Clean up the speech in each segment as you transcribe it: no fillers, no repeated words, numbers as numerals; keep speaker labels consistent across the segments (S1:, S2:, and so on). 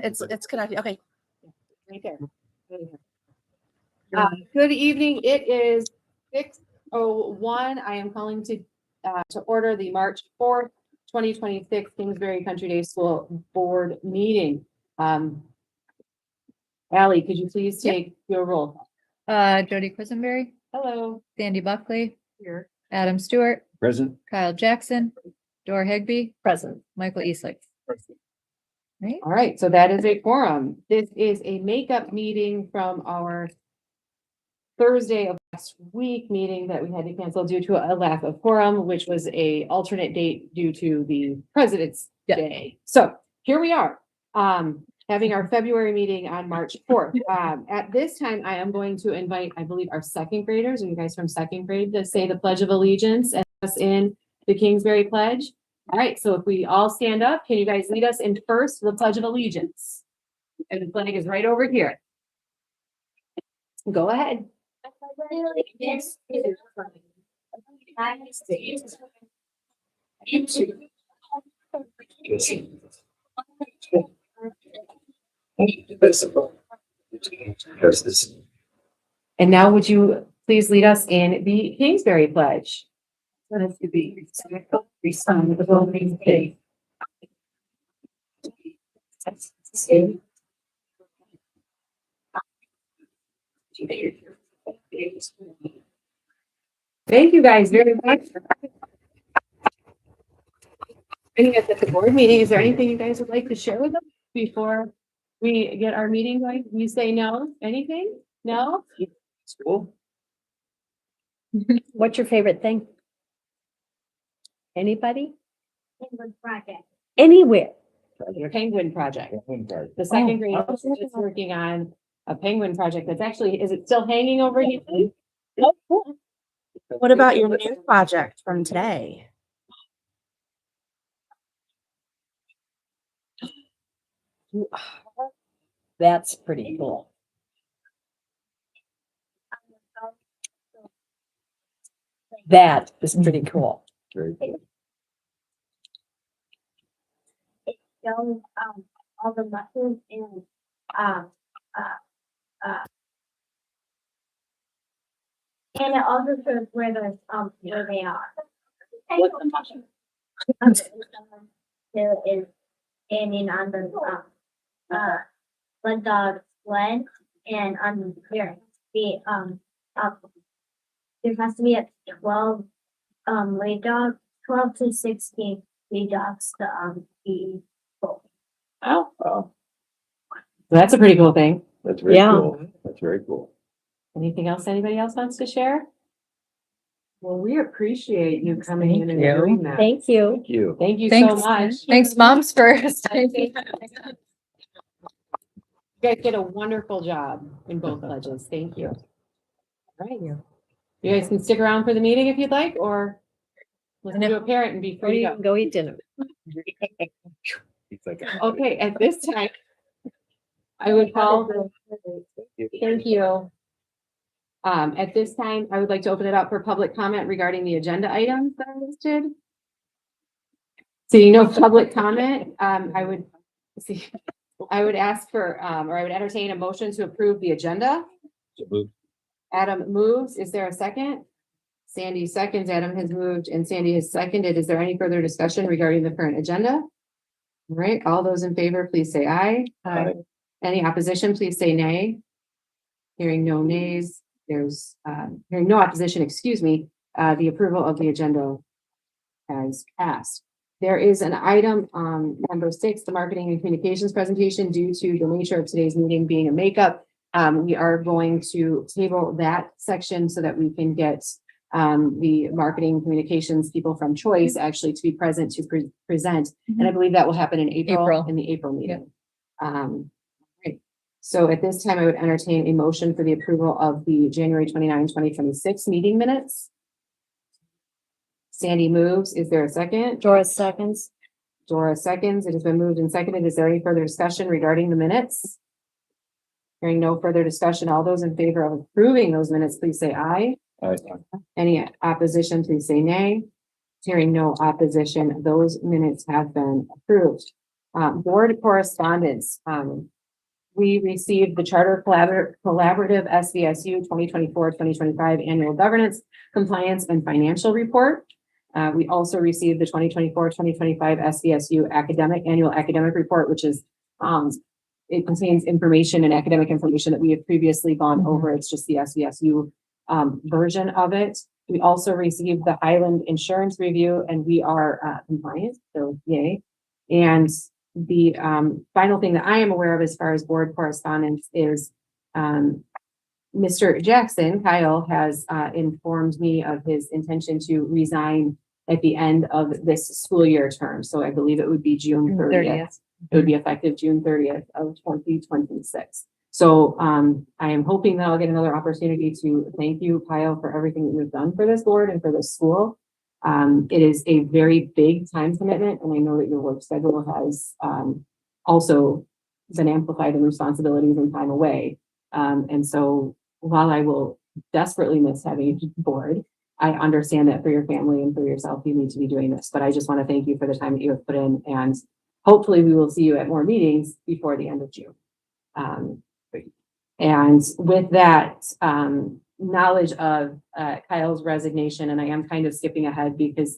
S1: It's connected. Okay.
S2: Right there. Good evening. It is 6:01. I am calling to order the March 4th, 2026 Kingsbury Country Day School Board meeting. Allie, could you please take your roll?
S3: Jody Quisenberry,
S2: Hello.
S3: Sandy Buckley,
S2: Here.
S3: Adam Stewart,
S4: Present.
S3: Kyle Jackson, Dora Higby,
S1: Present.
S3: Michael Eastlick. Right?
S2: All right, so that is a quorum. This is a makeup meeting from our Thursday of last week meeting that we had to cancel due to a lack of quorum, which was a alternate date due to the President's Day. So here we are, having our February meeting on March 4th. At this time, I am going to invite, I believe, our second graders, and you guys from second grade, to say the Pledge of Allegiance and us in the Kingsbury Pledge. All right, so if we all stand up, can you guys lead us in first the Pledge of Allegiance? And the flag is right over here. Go ahead.
S5: Allegiance to the flag of the United States.
S2: And now would you please lead us in the Kingsbury Pledge?
S5: Let us to be respectful, responsible, and faith.
S2: Thank you guys very much. Any at the board meeting, is there anything you guys would like to share with us before we get our meeting going? You say no, anything? No?
S4: Cool.
S1: What's your favorite thing? Anybody?
S5: Project.
S1: Anywhere.
S2: Your penguin project. The second grade is just working on a penguin project that's actually, is it still hanging over here?
S1: What about your new project from today? That's pretty cool. That is pretty cool.
S4: Very cool.
S5: It shows all the muscles and and it also shows where they are.
S2: What's the muscle?
S5: There is standing on the sled dog's sled, and on here the there has to be 12 lead dogs, 12 to 16 lead dogs to be full.
S2: Oh. That's a pretty cool thing.
S4: That's very
S1: Yeah.
S4: cool. That's very cool.
S2: Anything else anybody else wants to share?
S6: Well, we appreciate you coming in and
S1: Thank you.
S6: doing that.
S1: Thank you.
S4: Thank you.
S2: Thank you so
S3: Thanks.
S2: much.
S3: Thanks, moms, for
S2: You guys did a wonderful job in both pledges. Thank you. All right. You guys can stick around for the meeting if you'd like, or listen to a parent and be free to go.
S1: Go eat dinner.
S4: It's like,
S2: Okay, at this time, I would call, thank you. At this time, I would like to open it up for public comment regarding the agenda items that are listed. Seeing no public comment, I would ask for, or I would entertain a motion to approve the agenda. Adam moves. Is there a second? Sandy seconds. Adam has moved and Sandy has seconded. Is there any further discussion regarding the current agenda? All right, all those in favor, please say aye.
S4: Aye.
S2: Any opposition, please say nay. Hearing no nays, there's, hearing no opposition, excuse me, the approval of the agenda has passed. There is an item, number 6, the marketing and communications presentation. Due to the nature of today's meeting being a makeup, we are going to table that section so that we can get the marketing communications people from Choice actually to be present to present. And I believe that will happen in April. In the April meeting. Right. So at this time, I would entertain a motion for the approval of the January 29, 2026 meeting minutes. Sandy moves. Is there a second?
S1: Dora seconds.
S2: Dora seconds. It has been moved and seconded. Is there any further discussion regarding the minutes? Hearing no further discussion, all those in favor of approving those minutes, please say aye.
S4: Aye.
S2: Any opposition, please say nay. Hearing no opposition, those minutes have been approved. Board correspondence, we received the Charter Collaborative SVSU 2024-2025 Annual Governance, Compliance, and Financial Report. We also received the 2024-2025 SVSU Annual Academic Report, which is, it contains information and academic information that we have previously gone over. It's just the SVSU version of it. We also received the Highland Insurance Review, and we are compliant, so yay. And the final thing that I am aware of as far as board correspondence is Mr. Jackson, Kyle, has informed me of his intention to resign at the end of this school year term. So I believe it would be June 30th. It would be effective June 30th of 2026. So I am hoping that I'll get another opportunity to thank you, Kyle, for everything that you've done for this board and for this school. It is a very big time commitment, and I know that your work schedule has also been amplified in responsibilities and time away. And so while I will desperately miss having you board, I understand that for your family and for yourself, you need to be doing this. But I just want to thank you for the time that you have put in, and hopefully we will see you at more meetings before the end of June. And with that knowledge of Kyle's resignation, and I am kind of skipping ahead because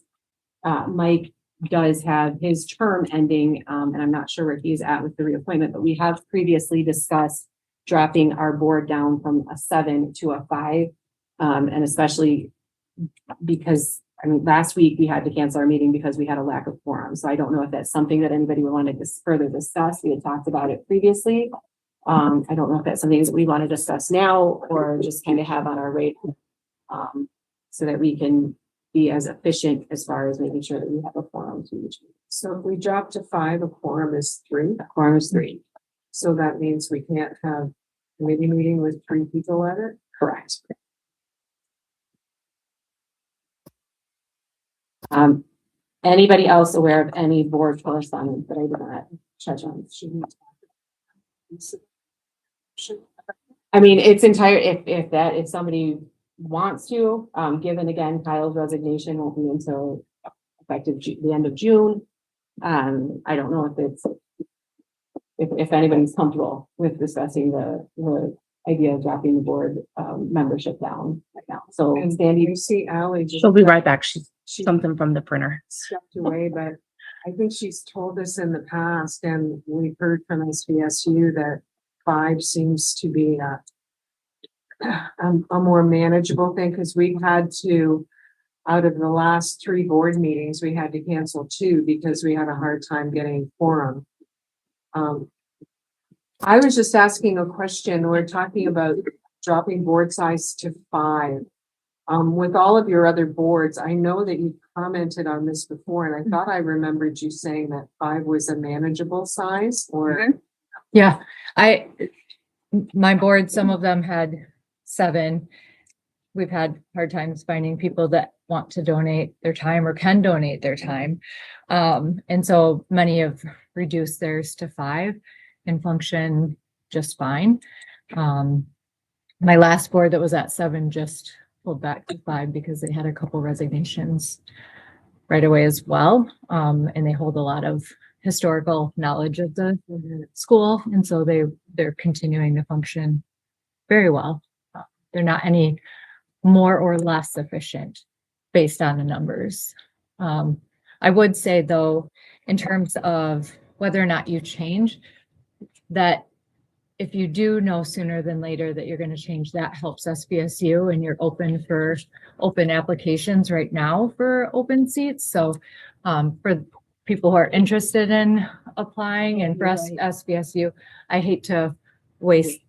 S2: Mike does have his term ending, and I'm not sure where he's at with the reappointment, but we have previously discussed dropping our board down from a 7 to a 5, and especially because, I mean, last week we had to cancel our meeting because we had a lack of quorum. So I don't know if that's something that anybody would want to further discuss. We had talked about it previously. I don't know if that's something that we want to discuss now or just kind of have on our radar, so that we can be as efficient as far as making sure that we have a quorum to each meeting.
S6: So if we drop to 5, a quorum is 3.
S2: A quorum is 3.
S6: So that means we can't have a committee meeting with 3 people at it?
S2: Correct. Anybody else aware of any board correspondence that I did not touch on? I mean, it's entire, if somebody wants to, given again, Kyle's resignation won't be until effective the end of June. I don't know if anybody's comfortable with discussing the idea of dropping the board membership down right now. So
S6: And
S2: Sandy,
S6: you see Ally just
S1: She'll be right back. She's
S6: she
S1: something from the printer.
S6: stepped away, but I think she's told us in the past, and we've heard from SVSU that 5 seems to be a more manageable thing, because we've had to, out of the last 3 board meetings, we had to cancel 2 because we had a hard time getting quorum. I was just asking a question. We're talking about dropping board size to 5. With all of your other boards, I know that you commented on this before, and I thought I remembered you saying that 5 was a manageable size, or
S3: Yeah, my board, some of them had 7. We've had hard times finding people that want to donate their time or can donate their time. And so many have reduced theirs to 5 and function just fine. My last board that was at 7 just pulled back to 5 because they had a couple resignations right away as well. And they hold a lot of historical knowledge of the school. And so they're continuing to function very well. They're not any more or less efficient based on the numbers. I would say though, in terms of whether or not you change, that if you do know sooner than later that you're going to change, that helps SVSU, and you're open for open applications right now for open seats. So for people who are interested in applying and for us, SVSU, I hate to waste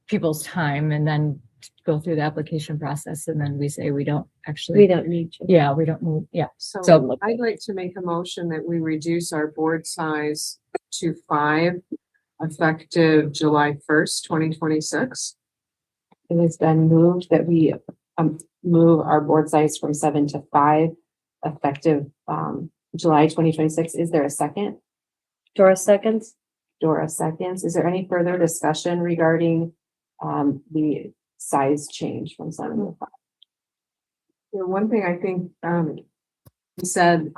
S3: people's time and then go through the application process and then we say we don't actually.
S1: don't need to.
S3: Yeah, we don't need, yeah.
S6: so
S3: So-
S6: I'd like to make a motion that we reduce our board size to 5, effective July 1st, 2026.
S2: it has been moved that we move our board size from 7 to 5 effective July 2026. Is there a second?
S1: Dora seconds.
S2: Dora seconds. Is there any further discussion regarding the size change from 7 to 5?
S6: Yeah, one thing I think, you said,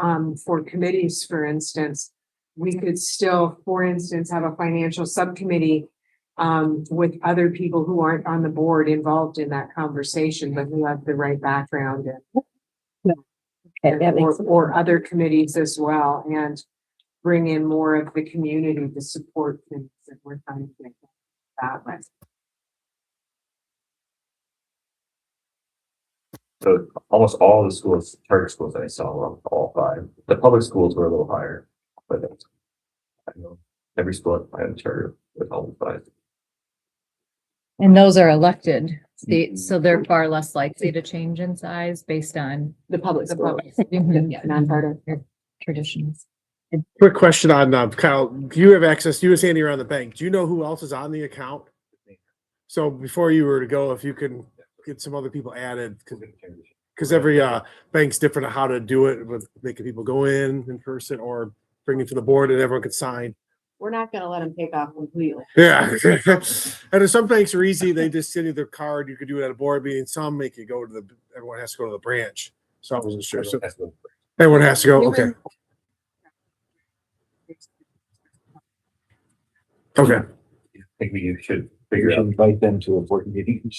S6: for committees, for instance, we could still, for instance, have a financial subcommittee with other people who aren't on the board involved in that conversation, but who have the right background
S1: Okay, that makes sense.
S6: or other committees as well, and bring in more of the community to support things that we're trying to make that way.
S4: So almost all the schools, charter schools that I saw were all 5. The public schools were a little higher, but I know every school I had charter with all 5.
S3: And those are elected seats, so they're far less likely to change in size based on
S2: The public school,
S3: Mhm.
S2: yeah, non-charter.
S3: traditions.
S7: Quick question on, Kyle, do you have access, you and Sandy are on the bank. Do you know who else is on the account? So before you were to go, if you can get some other people added, because every bank's different on how to do it, with making people go in person or bring it to the board and everyone could sign.
S2: We're not gonna let them take off completely.
S7: Yeah. And then some banks are easy. They just send you their card. You could do it at a board meeting. Some make you go to everyone has to go to the branch. So I wasn't sure. So everyone has to go. Okay. Okay.
S4: I think we should figure out. Invite them to a board meeting.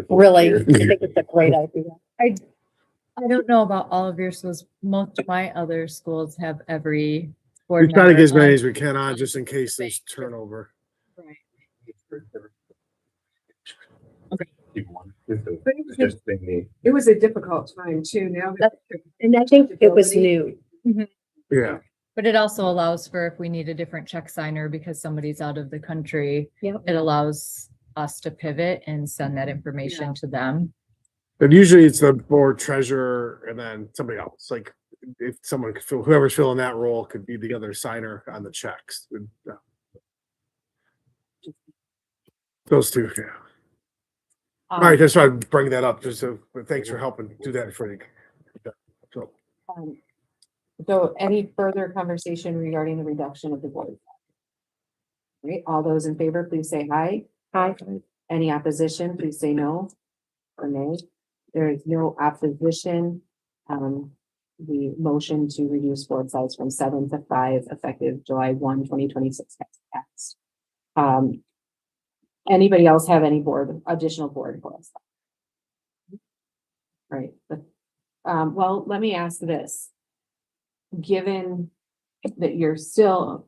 S1: Really, I think it's a great idea.
S3: I don't know about all of your schools. Most of my other schools have every board
S7: We try to
S3: member
S7: get as many
S3: on.
S7: as we can on just in case there's turnover.
S4: It's just been me.
S6: It was a difficult time too, now.
S1: And I think it was new.
S7: Yeah.
S3: But it also allows for if we need a different check signer because somebody's out of the country.
S1: Yep.
S3: It allows us to pivot and send that information to them.
S7: And usually it's the board treasurer and then somebody else. Like if someone could fill, whoever's filling that role could be the other signer on the checks. Yeah. Those two, yeah. All right, that's why I bring that up. Just so, but thanks for helping do that for you. So,
S2: So any further conversation regarding the reduction of the board? Right, all those in favor, please say aye.
S1: Aye.
S2: Any opposition, please say no or nay. There is no opposition. The motion to reduce board size from 7 to 5 effective July 1, 2026 has passed. Anybody else have any additional board for us? Right, well, let me ask this. Given that you're still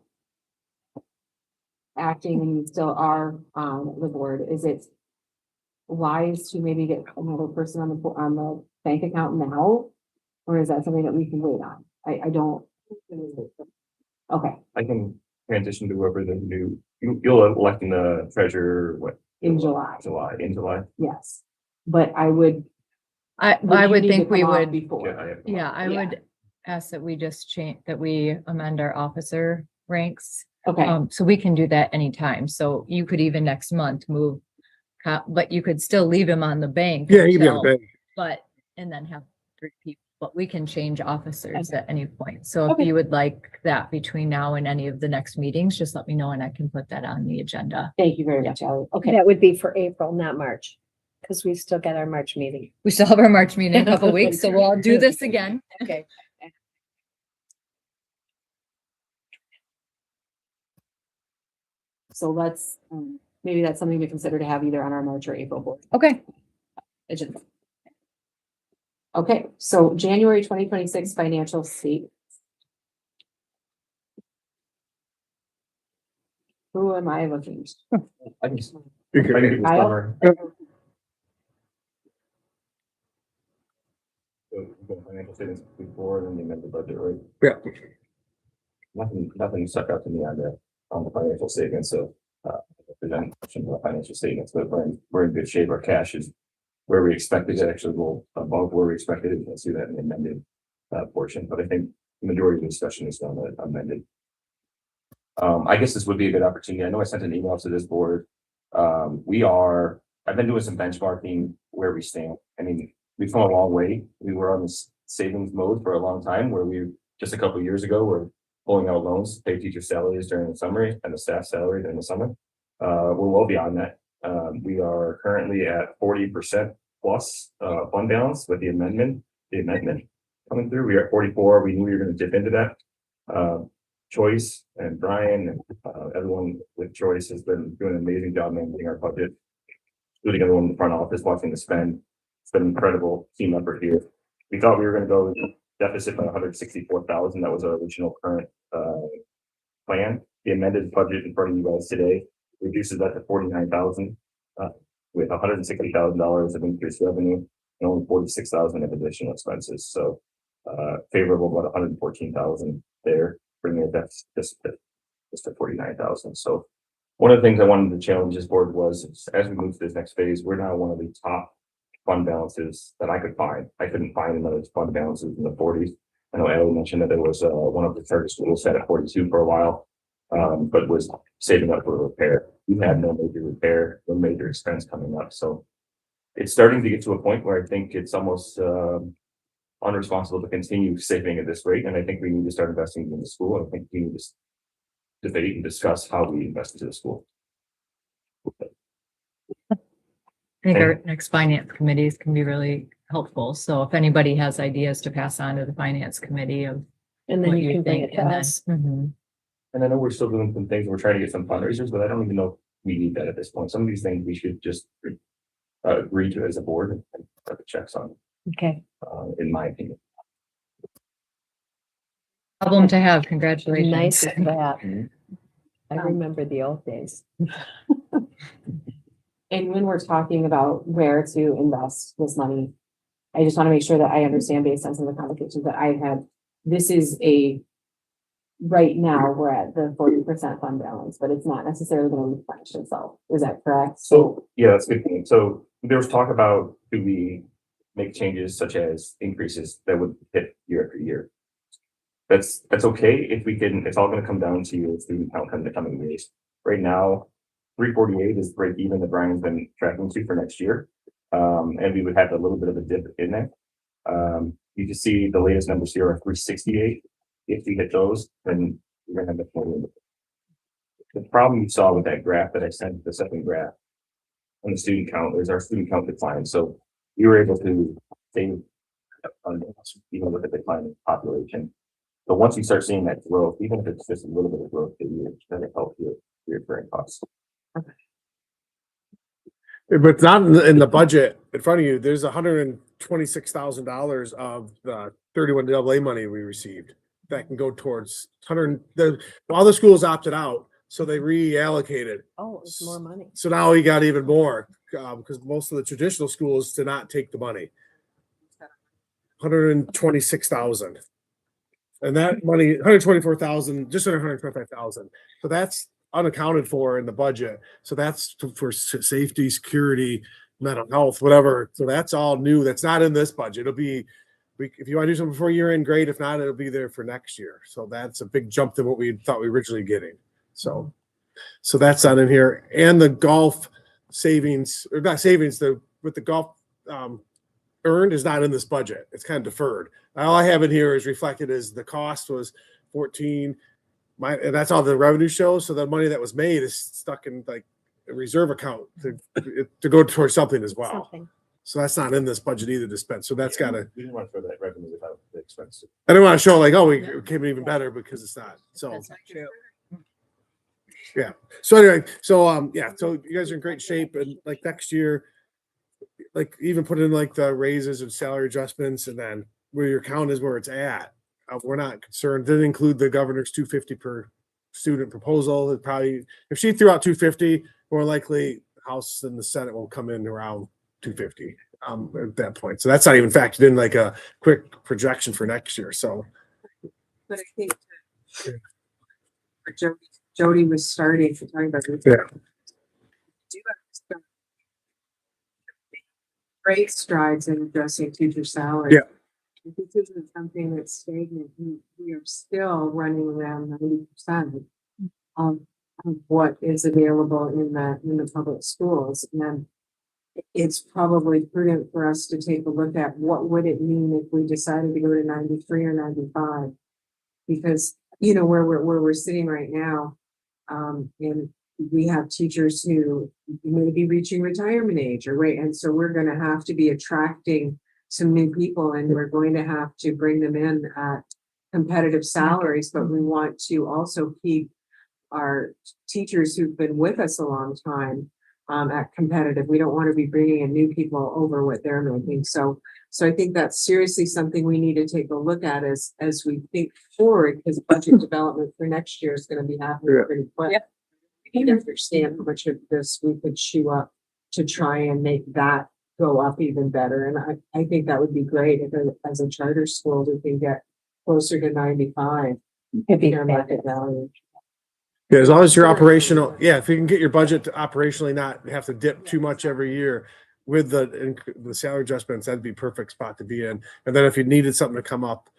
S2: acting and you still are on the board, is it wise to maybe get another person on the bank account now? Or is that something that we can wait on? I don't. Okay,
S4: I can transition to whoever the new, you'll elect in the treasurer, what?
S2: in July,
S4: In July.
S2: yes. But I would.
S3: I
S2: you
S3: would
S2: need to
S3: think we
S2: come off
S3: would,
S2: Before.
S3: I
S2: Yeah.
S3: would ask that we just change, that we amend our officer ranks.
S2: Okay,
S3: So we can do that anytime. So you could even next month move, but you could still leave him on the bank.
S7: yeah, you'd be on the
S3: until-
S7: bank.
S3: But, and then have 3 people, but we can change officers at any point. So if
S2: Okay.
S3: you would like that between now and any of the next meetings, just let me know and I can put that on the agenda.
S2: thank you very much, Ally. Okay,
S1: That would be for April, not March, because we still got our March meeting.
S3: We still have our March meeting in a couple weeks, so we'll do this again.
S1: Okay.
S2: so let's, maybe that's something to consider to have either on our March or April board
S3: Okay.
S2: agenda. Okay, so January 2026 financial statement. Who am I looking?
S4: I can just.
S7: You
S4: I can
S7: could-
S4: do the
S2: Kyle?
S4: summary. So we've got financial statements before and then the amended budget, right?
S7: Yeah.
S4: Nothing stuck out to me on the financial statements, so, if there's any question about financial statements, but we're in good shape. Our cash is where we expected to actually go above where we expected it. You can see that in the amended, portion, but I think the majority of the discussion is on the amended. I guess this would be a good opportunity. I know I sent an email to this board. I've been doing some benchmarking where we stand. I mean, we've come a long way. We were on this savings mode for a long time where just a couple of years ago, were pulling out loans to pay teacher salaries during the summer and the staff salary during the summer. We're well beyond that. We are currently at 40% plus fund balance with the amendment coming through. We are at 44. We knew we were going to dip into that. Choice and Brian and everyone with Choice has been doing an amazing job managing our budget, including everyone in the front office watching the spend. It's been an incredible team effort here. We thought we were going to go deficit by 164,000. That was our original current plan. The amended budget in front of you guys today reduces that to 49,000 with $160,000 of increased revenue and only 46,000 of additional expenses. So favorable about 114,000 there, bringing it just to 49,000. So one of the things I wanted to challenge this board was as we move to this next phase, we're now one of the top fund balances that I could find. I couldn't find another fund balances in the 40s. I know Ellie mentioned that there was one of the charter schools set at 42 for a while, but was saving up for a repair. We had no major repair, no major expense coming up. So it's starting to get to a point where I think it's almost unresponsible to continue saving at this rate. And I think we need to start investing in the school. I think we need to debate and discuss how we invest into the school.
S3: I think our next finance committees can be really helpful. So if anybody has ideas to pass on to the finance committee of
S1: And then
S3: what
S1: you
S3: you
S1: can bring
S3: think,
S1: it to
S3: and then-
S1: us.
S3: Mhm.
S4: And I know we're still doing some things. We're trying to get some fundraisers, but I don't even know if we need that at this point. Some of these things we should just agree to as a board and put the checks on,
S1: Okay.
S4: in my opinion.
S3: Problem to have. Congratulations.
S1: Nice as that.
S4: Mhm.
S1: I remember the old days.
S2: And when we're talking about where to invest this money, I just want to make sure that I understand based on some of the conversations that I've had. This is right now, we're at the 40% fund balance, but it's not necessarily going to replenish itself. Is that correct?
S4: So, yeah, that's a good thing. So there was talk about, do we make changes such as increases that would hit year after year? That's okay if we can, it's all going to come down to your student count in the coming years. Right now, 348 is break even that Brian's been tracking to for next year. And we would have a little bit of a dip in there. You can see the latest numbers here are 368. If we hit those, then we're gonna have the full. The problem you saw with that graph that I sent, the second graph on the student count, is our student count decline. So you were able to stay even with the decline in population. So once you start seeing that growth, even if it's just a little bit of growth a year, it's gonna help your recurring costs.
S7: But not in the budget in front of you, there's $126,000 of the 31 AA money we received that can go towards all the schools opted out, so they reallocated.
S1: Oh, it was more money.
S7: So now we got even more, because most of the traditional schools did not take the money. 126,000. And that money, 124,000, just under 125,000. So that's unaccounted for in the budget. So that's for safety, security, mental health, whatever. So that's all new. That's not in this budget. It'll be, if you want to do something before year end, great. If not, it'll be there for next year. So that's a big jump than what we thought we were originally getting. So that's not in here. And the golf savings, or not savings, with the golf earned is not in this budget. It's kind of deferred. All I have in here is reflected as the cost was 14. And that's all the revenue shows. So the money that was made is stuck in like a reserve account to go towards something as well.
S1: Something.
S7: So that's not in this budget either to spend. So that's gotta,
S4: We didn't want to throw that revenue without the expense.
S7: I don't want to show like, oh, we came in even better because it's not. So,
S3: That's not true.
S7: so anyway, so you guys are in great shape, and like next year, like even put in like the raises and salary adjustments, and then where your count is where it's at. We're not concerned. Didn't include the governor's 250 per student proposal. It probably, if she threw out 250, more likely House and the Senate will come in around 250 at that point. So that's not even factored in like a quick projection for next year. So
S6: But I think Jody was starting to talk about this.
S7: Yeah.
S6: Do have great strides in addressing teacher salary.
S7: Yeah.
S6: This isn't something that's stagnant. We are still running around 90% of what is available in the public schools. And it's probably prudent for us to take a look at what would it mean if we decided to go to 93 or 95, because where we're sitting right now, and we have teachers who may be reaching retirement age, and so we're going to have to be attracting some new people, and we're going to have to bring them in competitive salaries, but we want to also keep our teachers who've been with us a long time at competitive. We don't want to be bringing in new people over what they're making. So I think that's seriously something we need to take a look at as we think forward, because budget development for next year is going to be happening
S7: Yeah.
S6: pretty quick.
S3: Yep.
S6: We can understand how much of this we could chew up to try and make that go up even better. And I think that would be great if as a charter school, we can get closer to 95
S1: It'd be
S6: fair market value.
S7: Yeah, as long as you're operational, yeah, if you can get your budget to operationally not have to dip too much every year with the salary adjustments, that'd be a perfect spot to be in. And then if you needed something to come up,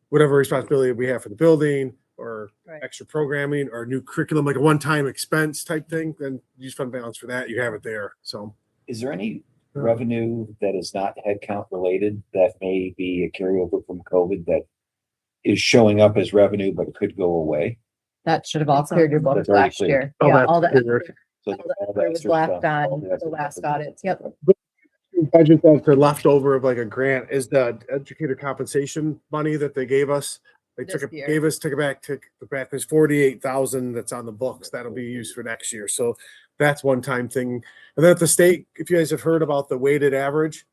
S7: whatever responsibility we have for the building or
S3: Right.
S7: extra programming or new curriculum, like a one-time expense type thing, then use fund balance for that. You have it there. So
S8: Is there any revenue that is not headcount related that may be a carryover from COVID that is showing up as revenue but could go away?
S3: That should have all cleared your books
S8: That's already
S3: last
S8: cleared.
S3: year.
S7: Oh,
S3: Yeah,
S7: that's
S3: all the,
S7: cleared.
S8: So
S3: all the
S8: all
S3: there was
S8: extra
S3: left
S8: stuff, all
S3: on
S8: the
S3: the
S8: extra
S3: last
S8: stuff is-
S3: audits. Yep.
S7: budget that for leftover of like a grant is the educator compensation money that they gave us. They
S3: This
S7: took
S3: year.
S7: took it back. There's 48,000 that's on the books that'll be used for next year. So that's one time thing. And then at the state, if you guys have heard about the weighted average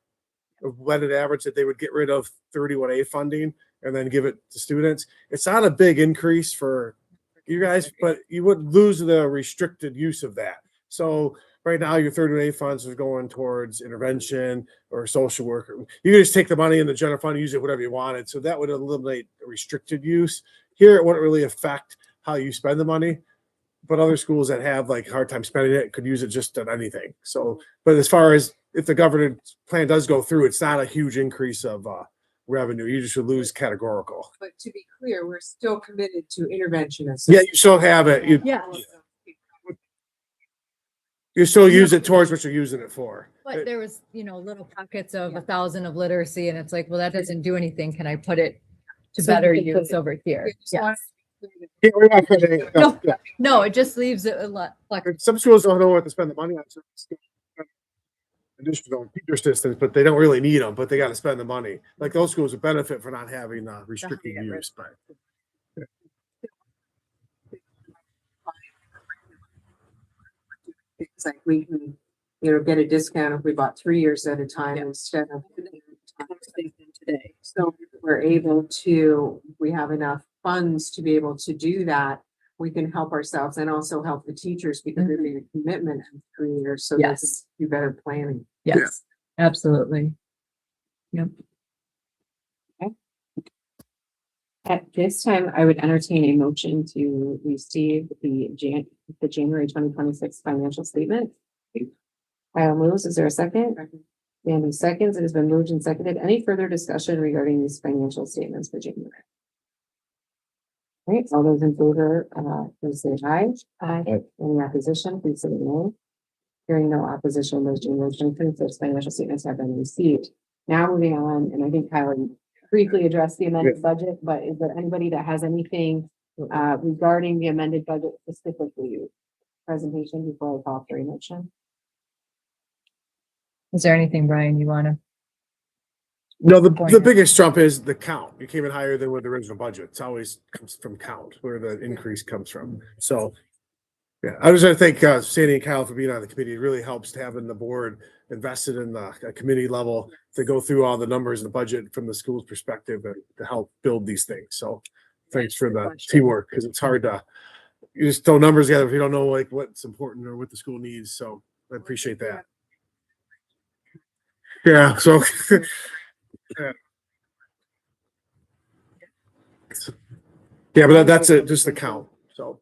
S7: that they would get rid of 31A funding and then give it to students. It's not a big increase for you guys, but you would lose the restricted use of that. So right now your 31A funds are going towards intervention or social work. You can just take the money in the general fund and use it whatever you wanted. So that would eliminate restricted use. Here, it wouldn't really affect how you spend the money, but other schools that have like hard time spending it could use it just on anything. So, but as far as if the governance plan does go through, it's not a huge increase of revenue. You just would lose categorical.
S6: But to be clear, we're still committed to interventionists.
S7: Yeah, you still have it.
S3: Yeah.
S7: You still use it towards what you're using it for.
S3: But there was, little pockets of 1,000 of literacy and it's like, well, that doesn't do anything. Can I put it to
S1: So you
S3: better
S1: can put
S3: use
S1: it-
S3: over here?
S6: Just wanted
S3: Yes.
S6: to be clear that
S7: Yeah, we're not putting-
S3: No.
S7: yeah.
S3: No, it just leaves it a lot flexible.
S7: Some schools don't know what to spend the money on. So additional teacher assistants, but they don't really need them, but they got to spend the money. Like those schools would benefit for not having restricted
S3: Definitely get rid
S7: use. But
S6: It's like we can, get a discount if we bought 3 years at a time instead of.
S1: Today.
S6: So we're able to, we have enough funds to be able to do that. We can help ourselves and also help the teachers because they're made a commitment in 3 years. So they can
S3: Yes.
S6: do better planning.
S3: Yes, absolutely.
S2: At this time, I would entertain a motion to receive the January 2026 financial statement. Kyle moves. Is there a second? Sandy seconds. It has been moved and seconded. Any further discussion regarding these financial statements for January? All right, all those in favor, please say aye. Aye. Any opposition, please say no. Hearing no opposition, those January 2026 financial statements have been received. Now moving on, and I think Kyle briefly addressed the amended budget, but is there anybody that has anything regarding the amended budget specifically? Presentation before I call for a motion.
S3: Is there anything, Brian, you want to?
S7: no, the
S3: Point.
S7: biggest jump is the count. You came in higher than with the original budget. It's always comes from count where the increase comes from. So yeah, I was going to thank Sandy and Kyle for being on the committee. It really helps to having the board invested in the committee level to go through all the numbers in the budget from the school's perspective and to help build these things. So thanks for the teamwork because it's hard to you just throw numbers together if you don't know like what's important or what the school needs. So I appreciate that. Yeah. So yeah, but that's it. Just the count. So.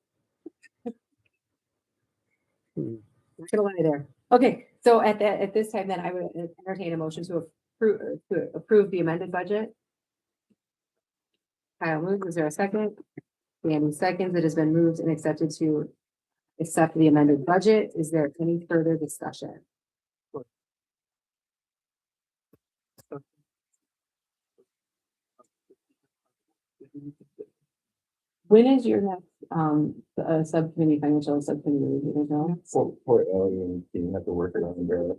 S2: Not gonna lie there. Okay, so at this time, then I would entertain a motion to approve the amended budget. Kyle moves. Is there a second? Danny seconds. It has been moved and accepted to accept the amended budget. Is there any further discussion? When is your next subcommittee, financial subcommittee, you know?
S4: For Ellie, you have to work it on the.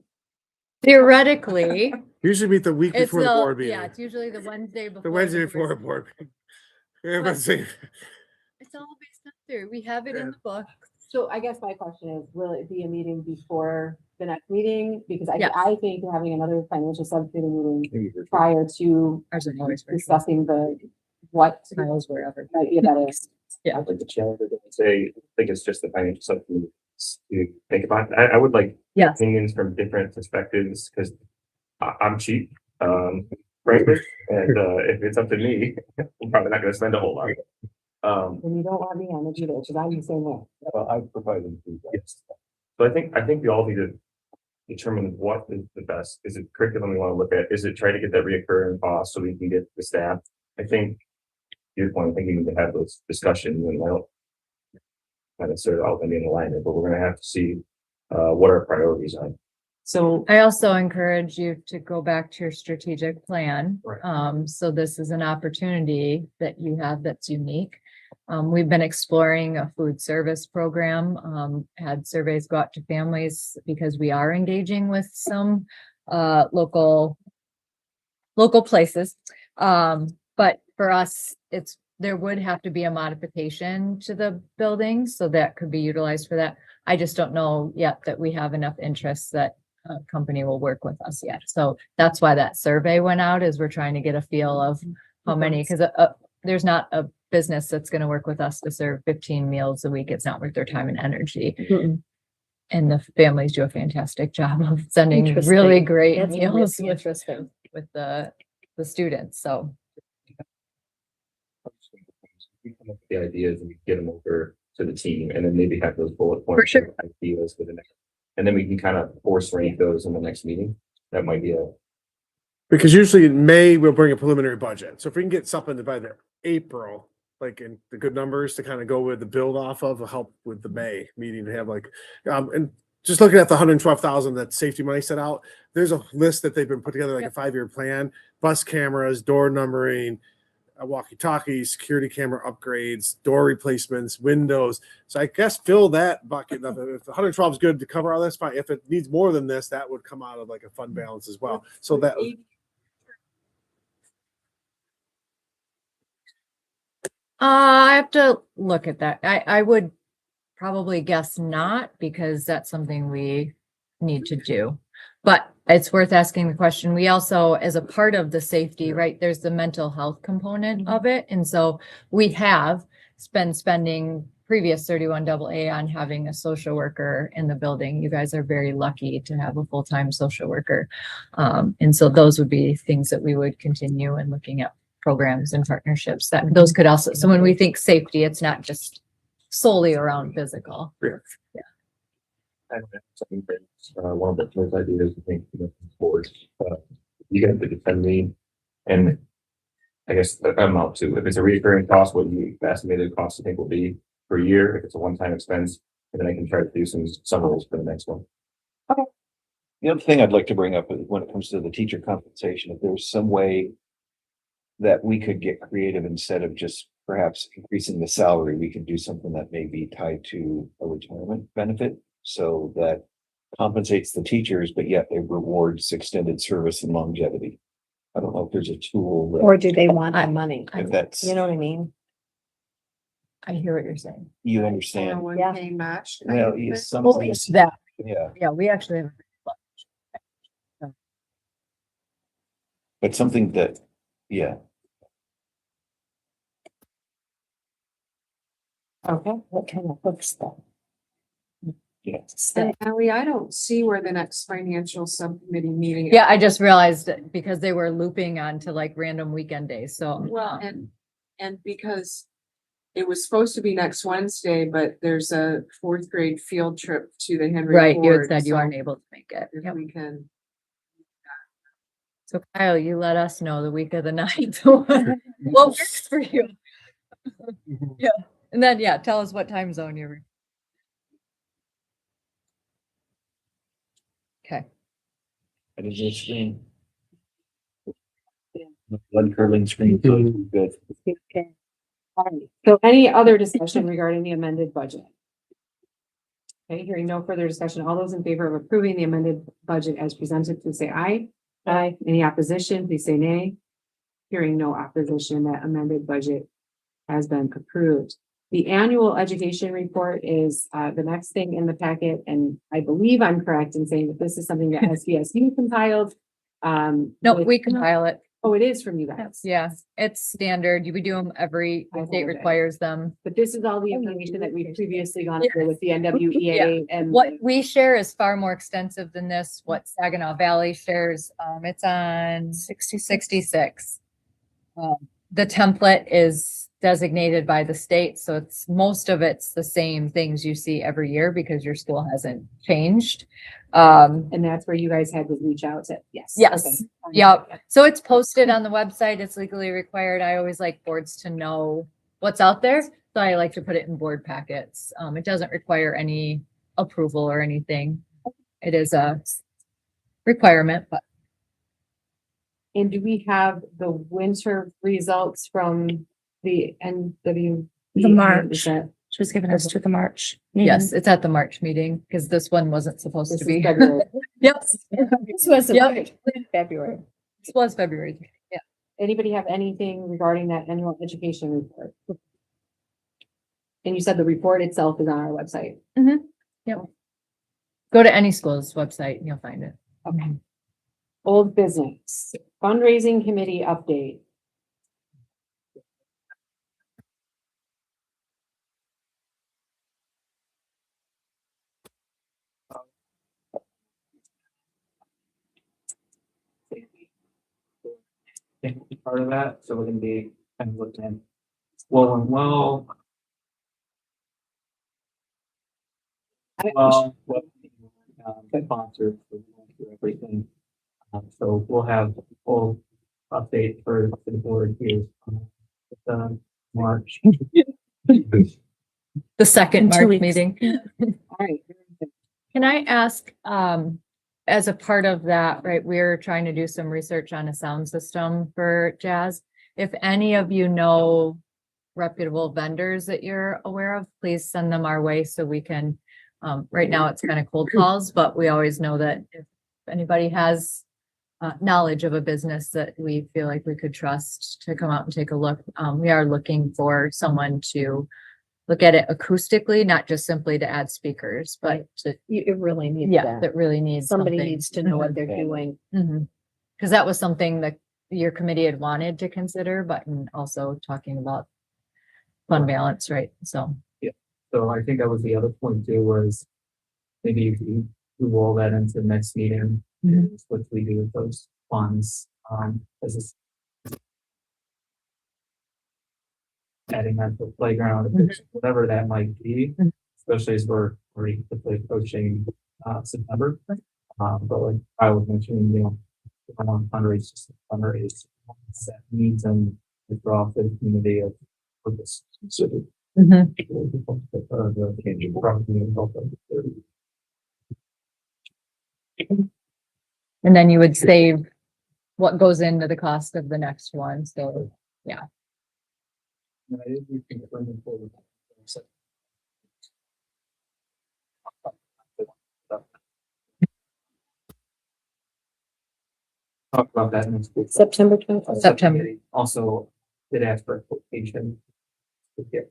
S3: Theoretically,
S7: Usually meet the week
S3: it's
S7: before the board
S3: the,
S7: meeting.
S3: yeah, it's usually the Wednesday before.
S7: The Wednesday
S3: the
S7: before a
S3: board-
S7: board. meeting. Yeah, but see,
S3: It's all based on theory. We have it in the book.
S2: So I guess my question is, will it be a meeting before the next meeting? Because
S3: Yes.
S2: I think having another financial subcommittee meeting
S8: Maybe virtual.
S2: prior to
S3: Ours are always virtual.
S2: discussing what
S3: Files wherever.
S2: might be a better.
S3: Yeah.
S4: I'd like to challenge it and say, I think it's just the financial subcommittee to think about. I would like
S3: Yes.
S4: opinions from different perspectives, because I'm cheap, frankly, and if it's up to me, I'm probably not gonna spend a whole lot.
S2: And you don't want me on it either, because I'm the same way.
S8: Well, I provided feedback.
S4: Yes. So I think we all need to determine what is the best. Is it curriculum we want to look at? Is it try to get that reoccurring cost so we can get the staff? I think, to your point, I think we need to have those discussions, and I don't not necessarily all gonna be in alignment, but we're gonna have to see what our priorities are.
S6: So
S3: I also encourage you to go back to your strategic plan.
S4: Right.
S3: So this is an opportunity that you have that's unique. We've been exploring a food service program, had surveys go out to families because we are engaging with some local places. But for us, there would have to be a modification to the building, so that could be utilized for that. I just don't know yet that we have enough interest that a company will work with us yet. So that's why that survey went out, is we're trying to get a feel of how many, because there's not a business that's going to work with us to serve 15 meals a week. It's not worth their time and energy. And the families do a fantastic job of sending
S1: Interesting.
S3: really great
S1: That's
S3: meals
S1: really interesting.
S3: with the students. So
S4: We come up with the ideas and we get them over to the team, and then maybe have those bullet points.
S3: sure.
S4: Ideas for the next, and then we can kind of force rank those in the next meeting. That might be a
S7: because usually in May, we'll bring a preliminary budget. So if we can get something by the April, like in the good numbers to kind of go with the build off of, will help with the May meeting to have like, and just looking at the 112,000 that safety money set out, there's a list that they've been put together, like a 5-year plan, bus cameras, door numbering, walkie-talkies, security camera upgrades, door replacements, windows. So I guess fill that bucket. If 112 is good to cover all this, fine. If it needs more than this, that would come out of like a fund balance as well. So that
S3: I have to look at that. I would probably guess not, because that's something we need to do. But it's worth asking the question. We also, as a part of the safety, right, there's the mental health component of it. And so we have been spending previous 31AA on having a social worker in the building. You guys are very lucky to have a full-time social worker. And so those would be things that we would continue and looking at programs and partnerships that those could also, so when we think safety, it's not just solely around physical.
S4: And something that, one of the first ideas I think, forward, you get the defending, and I guess the amount too. If it's a recurring cost, what you estimated cost I think will be per year. If it's a one-time expense, and then I can try to do some summaries for the next one.
S8: The other thing I'd like to bring up is when it comes to the teacher compensation, if there's some way that we could get creative, instead of just perhaps increasing the salary, we could do something that may be tied to a retirement benefit, so that compensates the teachers, but yet it rewards extended service and longevity. I don't know if there's a tool
S1: Or
S8: that,
S1: do they want the money?
S8: if that's,
S1: You know what I mean?
S3: I hear what you're saying.
S8: you understand.
S6: 401k match. kind
S8: Well,
S6: of
S8: yes,
S6: thing.
S3: Well,
S8: something,
S3: it's that,
S8: yeah,
S3: yeah, we actually have.
S8: but something that, yeah,
S1: Okay, what kind of hooks though?
S8: yeah.
S6: And Ally, I don't see where the next financial subcommittee meeting. is.
S3: Yeah, I just realized that because they were looping on to like random weekend days, so.
S6: Well, and because it was supposed to be next Wednesday, but there's a 4th grade field trip to the Henry
S3: Right, you had
S6: Ford,
S3: said you
S6: so
S3: aren't able to make it.
S6: If
S3: Yep.
S6: we can,
S3: So Kyle, you let us know the week of the 9th. What works for you? Yeah, and then, yeah, tell us what time zone you're in. Okay,
S8: And is your screen? Blood curling screen, so it's good.
S2: Okay. All right. So any other discussion regarding the amended budget? Okay, hearing no further discussion, all those in favor of approving the amended budget as presented, please say aye. Aye. Any opposition, please say nay. Hearing no opposition, that amended budget has been approved. The annual education report is the next thing in the packet, and I believe I'm correct in saying that this is something that SBSU compiled.
S3: No,
S2: with-
S3: we compile it.
S2: Oh, it is from you guys.
S3: Yeah, it's standard. We do them every,
S2: I
S3: the state
S2: hold it.
S3: requires them.
S2: But this is all the information that we've previously gone through with the NWEA and.
S3: What we share is far more extensive than this, what Saginaw Valley shares. It's on 66. The template is designated by the state, so most of it's the same things you see every year because your school hasn't changed.
S2: And that's where you guys had to reach out to, yes.
S3: Yes.
S2: Okay.
S3: Yep. So it's posted on the website. It's legally required. I always like boards to know what's out there. So I like to put it in board packets. It doesn't require any approval or anything. It is a requirement, but
S2: And do we have the winter results from the NW?
S9: The March.
S2: Is that-
S9: She was giving us to the March. meeting.
S3: yes, it's at the March meeting because this one wasn't supposed
S2: This
S3: to
S2: is
S3: be.
S2: February.
S3: Yep.
S1: This was
S3: Yep.
S1: February.
S3: This was February.
S2: Anybody have anything regarding that annual education report? And you said the report itself is on our website.
S3: Go to any school's website and you'll find it.
S2: Okay. Old business, fundraising committee update.
S10: Part of that, so we're gonna be kind of looking at well and well. What sponsors for everything. So we'll have a full update for the board here. March.
S3: The second
S9: In 2
S3: March
S9: weeks.
S3: meeting.
S2: All right.
S3: Can I ask, as a part of that, right, we're trying to do some research on a sound system for jazz. If any of you know reputable vendors that you're aware of, please send them our way so we can, right now it's kind of cold calls, but we always know that if anybody has knowledge of a business that we feel like we could trust to come out and take a look, we are looking for someone to look at it acoustically, not just simply to add speakers, but to,
S1: You really need
S3: yeah,
S1: that.
S3: that really needs
S1: Somebody
S3: something.
S1: needs to know what they're doing.
S3: Because that was something that your committee had wanted to consider, but also talking about fund balance, right? So,
S10: So I think that was the other point too, was maybe if we roll that into the next meeting, is what we do with those funds, as a adding that to the playground, if it's whatever that might be, especially as we're approaching September. But like I was mentioning, you know, if I want to fundraise, just fundraise that needs and withdraw for the community of this specific. The tangible property and help them.
S3: and then you would save what goes into the cost of the next one. So,
S10: And I did reconfirm it for the- Talk about that next week.
S1: September 20th.
S3: September.
S10: Also did ask for a quotation. Yeah.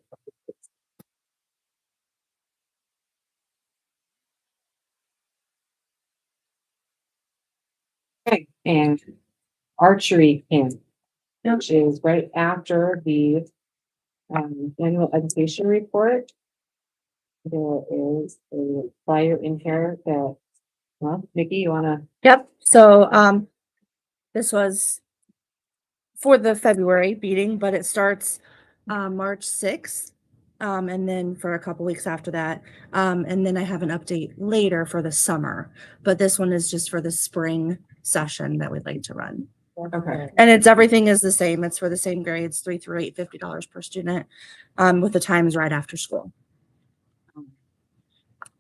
S2: Okay, and archery camp, which is right after the annual education report. There is a flyer in here that, well, Nikki, you wanna,
S9: Yep, so, this was for the February meeting, but it starts, March 6th. And then for a couple weeks after that, and then I have an update later for the summer, but this one is just for the spring session that we'd like to run.
S2: okay,
S9: And everything is the same. It's for the same grades, 3 through 8, $50 per student, with the times right after school.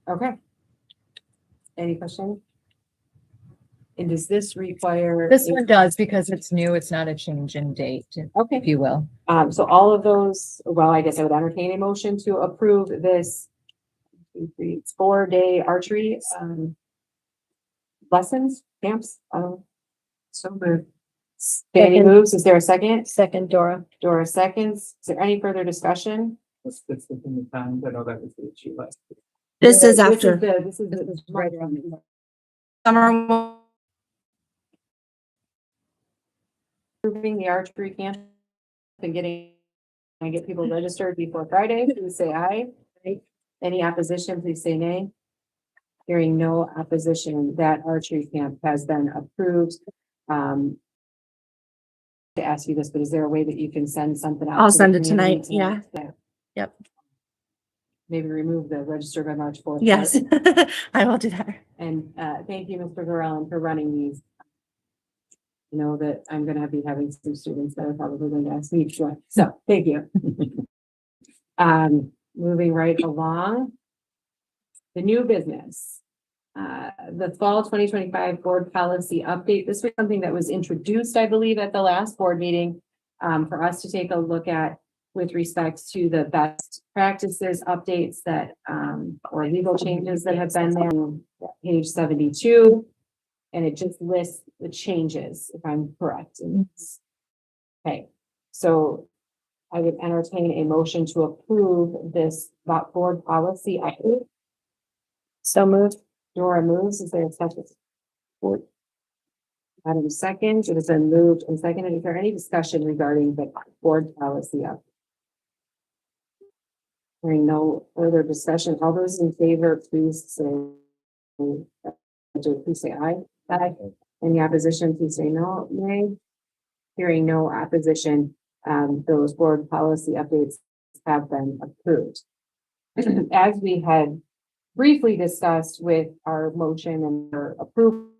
S2: okay. Any questions? And does this require?
S3: this one does because it's new. It's not a change in date,
S2: Okay.
S3: if you will.
S2: So all of those, well, I guess I would entertain a motion to approve this 4-day archery, lessons, camps,
S10: So moved.
S2: Danny
S1: Second.
S2: moves. Is there a second?
S1: Second, Dora.
S2: Dora seconds. Is there any further discussion?
S10: It's within the time, I know that was the issue last week.
S9: This is after
S2: This is right around.
S9: summer.
S2: Approving the archery camp and getting, I get people registered before Friday, please say aye. Any opposition, please say nay. Hearing no opposition, that archery camp has been approved. To ask you this, but is there a way that you can send something out?
S9: I'll
S2: to the
S9: send it
S2: community
S9: tonight,
S2: that
S9: Yep.
S2: Maybe remove the register by March 4th.
S9: Yes,
S2: part.
S9: I will do that.
S2: And thank you, Mr. Gorellen, for running these. You know that I'm gonna be having some students that are probably going to ask me to join, so thank you. Moving right along. The new business. The fall 2025 board policy update. This was something that was introduced, I believe, at the last board meeting. For us to take a look at with respect to the best practices updates that, or legal changes that have been there, page 72. And it just lists the changes, if I'm correct. Okay, so I would entertain a motion to approve this board policy update.
S1: So moved.
S2: Dora moves. Is there a second? Adam seconds. It has been moved and seconded. Is there any discussion regarding the board policy update? Hearing no further discussion, all those in favor, please say aye. Aye. Any opposition, please say no, nay. Hearing no opposition, those board policy updates have been approved. As we had briefly discussed with our motion and our approval,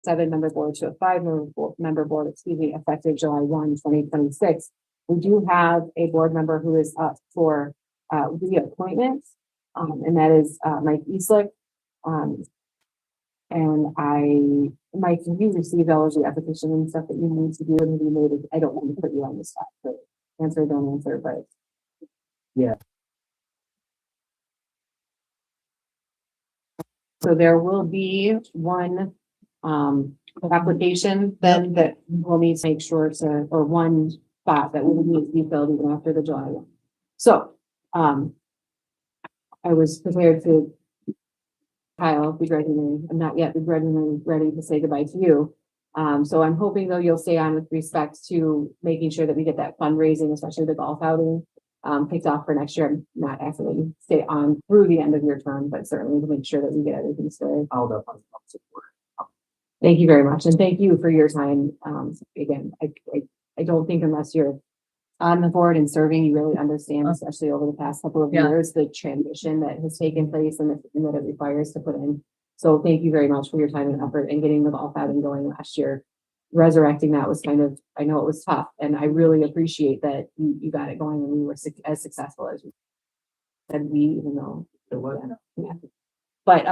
S2: 7-member board to a 5-member board, effective July 1, 2026. We do have a board member who is up for reappointment, and that is Mike Eastlick. And Mike, you received all of the application and stuff that you need to do, and you made it. I don't want to put you on the spot, but answer, don't answer, but.
S10: Yeah.
S2: So there will be one application then that we'll need to make sure to, or one spot that will need to be filled even after the July one. So I was prepared to Kyle begrudgingly, I'm not yet begrudgingly ready to say goodbye to you. So I'm hoping though you'll stay on with respect to making sure that we get that fundraising, especially the golf outing, picked off for next year. I'm not asking that you stay on through the end of your term, but certainly to make sure that we get everything started.
S10: I'll definitely support.
S2: Thank you very much. And thank you for your time. Again, I don't think unless you're on the board and serving, you really understand, especially over the past couple of years, the transition that has taken place and that it requires to put in. So thank you very much for your time and effort and getting the golf outing going last year. Resurrecting that was kind of, I know it was tough, and I really appreciate that you got it going and we were as successful as we, even though it wasn't. Yeah. But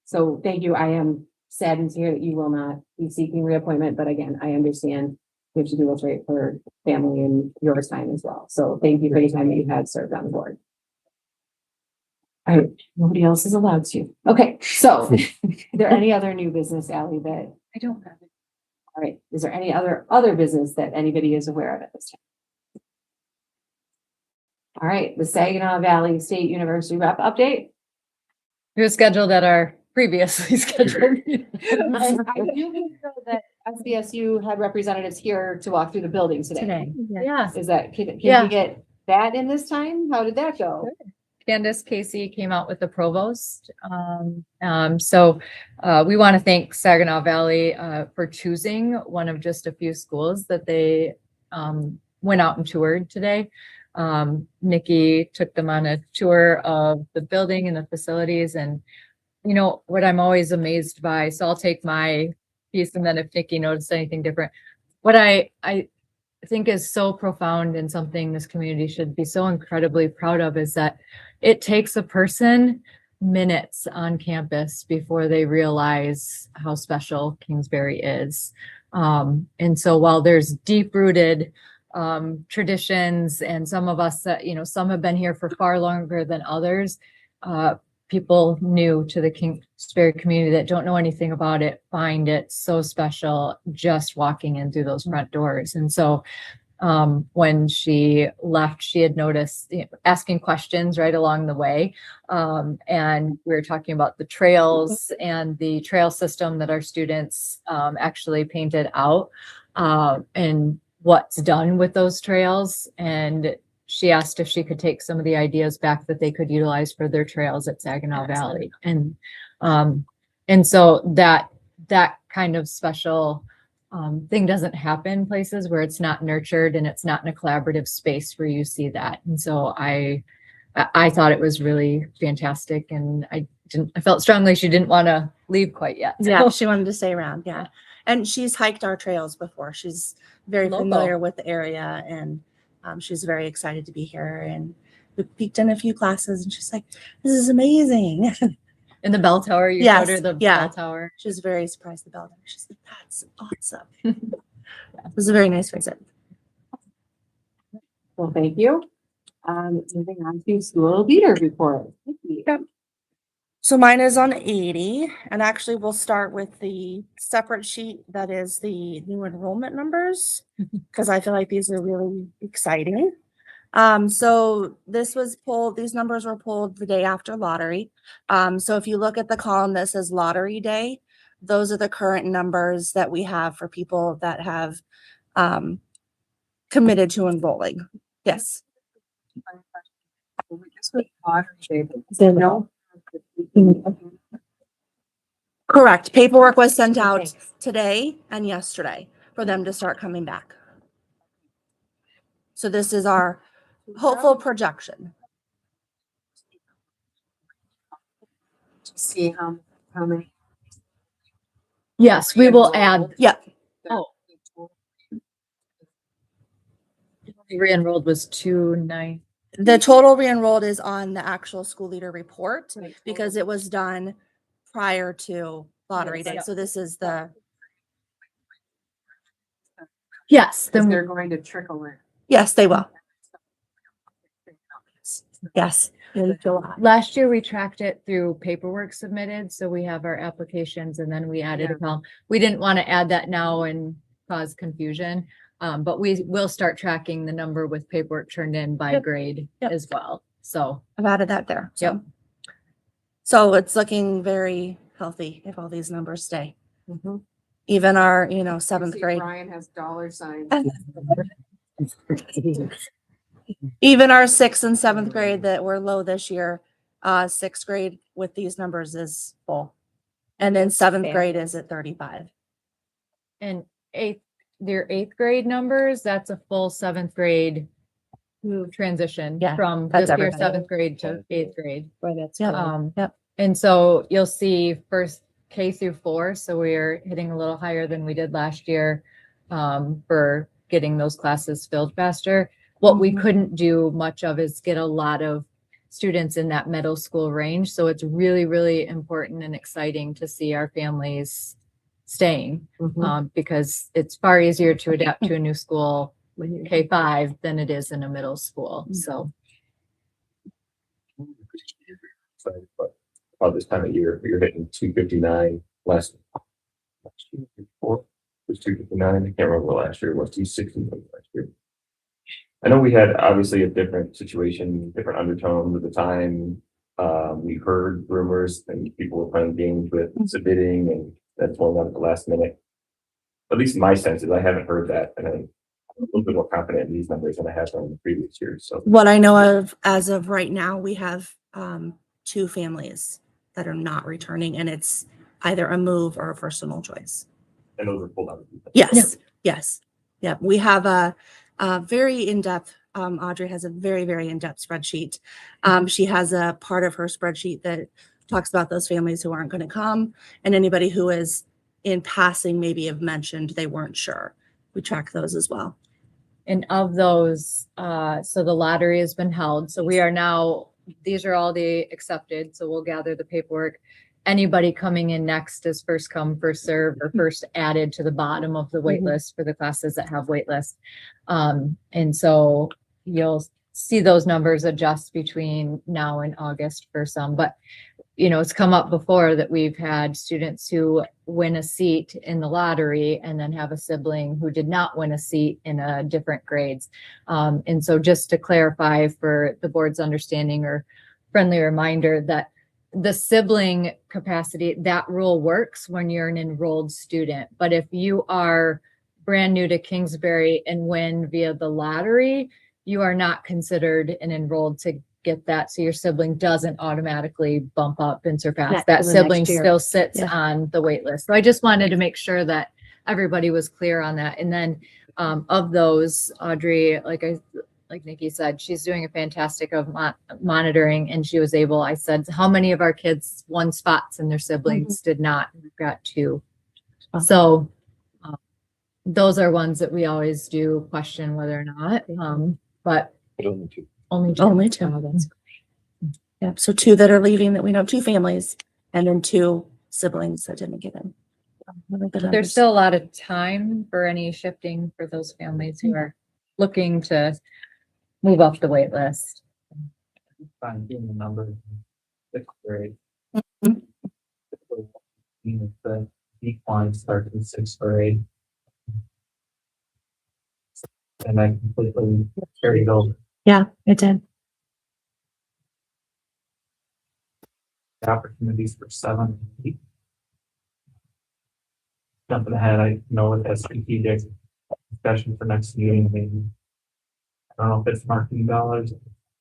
S2: so thank you. I am saddened to hear that you will not be seeking reappointment, but again, I understand you have to do what's right for family and your time as well. So thank you for the time that you had served on the board. All right, nobody else is allowed to. Okay, so is there any other new business, Ally, that?
S3: I don't have it.
S2: All right, is there any other business that anybody is aware of at this time? All right, the Saginaw Valley State University rep update.
S3: It was scheduled at our previously scheduled meeting.
S2: I do know that SBSU had representatives here to walk through the building today.
S3: Yeah.
S2: Is that, can
S3: Yeah.
S2: we get that in this time? How did that go?
S3: Candace Casey came out with the provost. So we want to thank Saginaw Valley for choosing one of just a few schools that they went out and toured today. Nikki took them on a tour of the building and the facilities. And you know what I'm always amazed by, so I'll take my piece, and then if Nikki noticed anything different, what I think is so profound and something this community should be so incredibly proud of is that it takes a person minutes on campus before they realize how special Kingsbury is. And so while there's deep-rooted traditions, and some of us that, you know, some have been here for far longer than others, people new to the Kingsbury community that don't know anything about it find it so special just walking in through those front doors. And so when she left, she had noticed, asking questions right along the way. And we were talking about the trails and the trail system that our students actually painted out, and what's done with those trails. And she asked if she could take some of the ideas back that they could utilize for their trails at Saginaw Valley. And so that kind of special thing doesn't happen places where it's not nurtured and it's not in a collaborative space where you see that. And so I thought it was really fantastic, and I felt strongly she didn't want to leave quite yet.
S9: Yeah, she wanted to stay around. Yeah. And she's hiked our trails before. She's very
S3: Local.
S9: familiar with the area, and she's very excited to be here. And we peeked in a few classes, and she's like, "This is amazing."
S3: In the bell tower, you
S9: Yes,
S3: showed her the
S9: yeah.
S3: bell tower.
S9: She was very surprised the bell. She's like, "That's awesome." It was a very nice visit.
S2: Well, thank you. Moving on to school leader report.
S9: So mine is on 80, and actually we'll start with the separate sheet that is the new enrollment numbers, because I feel like these are really exciting. So this was pulled, these numbers were pulled the day after lottery. So if you look at the column that says lottery day, those are the current numbers that we have for people that have committed to enrolling. Yes.
S6: No.
S9: Correct. Paperwork was sent out today and yesterday for them to start coming back. So this is our hopeful projection.
S6: See how many.
S3: Yes, we will add.
S9: Yep.
S3: Oh. Re-enrolled was 290.
S9: The total re-enrolled is on the actual school leader report because it was done prior to lottery day.
S3: Yes.
S9: So this is the,
S3: Yes,
S6: Then
S3: then
S6: they're going to trickle in.
S9: yes, they will. Yes. In July.
S3: last year we tracked it through paperwork submitted. So we have our applications and then we added a column. We didn't want to add that now and cause confusion. But we will start tracking the number with paperwork turned in by
S9: Yep.
S3: grade
S9: Yep.
S3: as well. So,
S9: I've added that there. So.
S3: Yep.
S9: So it's looking very healthy if all these numbers stay.
S6: Mhm.
S9: Even our,
S6: You
S9: seventh
S6: see
S9: grade,
S6: Brian has dollar signs.
S9: even our sixth and seventh grade that were low this year, sixth grade with these numbers is full. And then seventh grade is at 35.
S3: and their eighth grade numbers, that's a full seventh grade transition
S9: Yeah,
S3: from
S9: that's
S3: this year,
S9: everybody.
S3: seventh grade to eighth grade.
S1: Boy, that's
S9: Yep.
S1: good.
S9: Yep.
S3: And so you'll see first K through 4, so we're hitting a little higher than we did last year for getting those classes filled faster. What we
S9: Mhm.
S3: couldn't do much of is get a lot of students in that middle school range. So it's really, really important and exciting to see our families staying because it's far easier to adapt to a new school when you're K-5 than it is in a middle school. So
S4: Excited, but about this time of year, you're hitting 259 last year before, it was 259. I can't remember what last year was, 260 last year. I know we had obviously a different situation, different undertones at the time. We heard rumors and people were playing games with submitting and that's going on at the last minute. At least my sense is I haven't heard that, and I'm a little bit more confident in these numbers than I have from the previous years. So
S9: What I know of as of right now, we have 2 families that are not returning, and it's either a move or a personal choice.
S4: and those are pulled out.
S9: Yes, yes. Yeah, we have a very in-depth, Audrey has a very, very in-depth spreadsheet. She has a part of her spreadsheet that talks about those families who aren't going to come and anybody who is in passing maybe have mentioned they weren't sure. We track those as well.
S3: and of those, so the lottery has been held. So we are now, these are all the accepted. So we'll gather the paperwork. Anybody coming in next is first come, first serve, or first added to the bottom of the wait list for the classes that have wait lists. And so you'll see those numbers adjust between now and August for some, but you know, it's come up before that we've had students who win a seat in the lottery and then have a sibling who did not win a seat in a different grades. And so just to clarify for the board's understanding or friendly reminder that the sibling capacity, that rule works when you're an enrolled student. But if you are brand new to Kingsbury and win via the lottery, you are not considered an enrolled to get that. So your sibling doesn't automatically bump up and surpass
S1: Next
S3: that.
S1: to the next
S3: Sibling
S1: year.
S3: still sits
S1: Yeah.
S3: on the wait list. So I just wanted to make sure that everybody was clear on that. And then of those, Audrey, like Nikki said, she's doing a fantastic of monitoring, and she was able, I said, how many of our kids won spots and their siblings did not? We've got 2.
S1: Oh.
S3: So those are ones that we always do question whether or not, but
S8: But only 2.
S3: only 2.
S9: Only 2.
S3: Oh, that's
S9: Yeah, so 2 that are leaving that we know, 2 families, and then 2 siblings that didn't get in. Really good
S3: But there's still a lot of time for any shifting for those families who are looking to move up the wait list.
S10: Fine, doing the number in 6th grade.
S9: Mhm.
S10: If the decline starts in 6th grade. And then completely carried over.
S9: Yeah, it did.
S10: The opportunities for 7 and 8. Jumping ahead, I know with that strategic discussion for next meeting, maybe. I don't know if it's marketing dollars,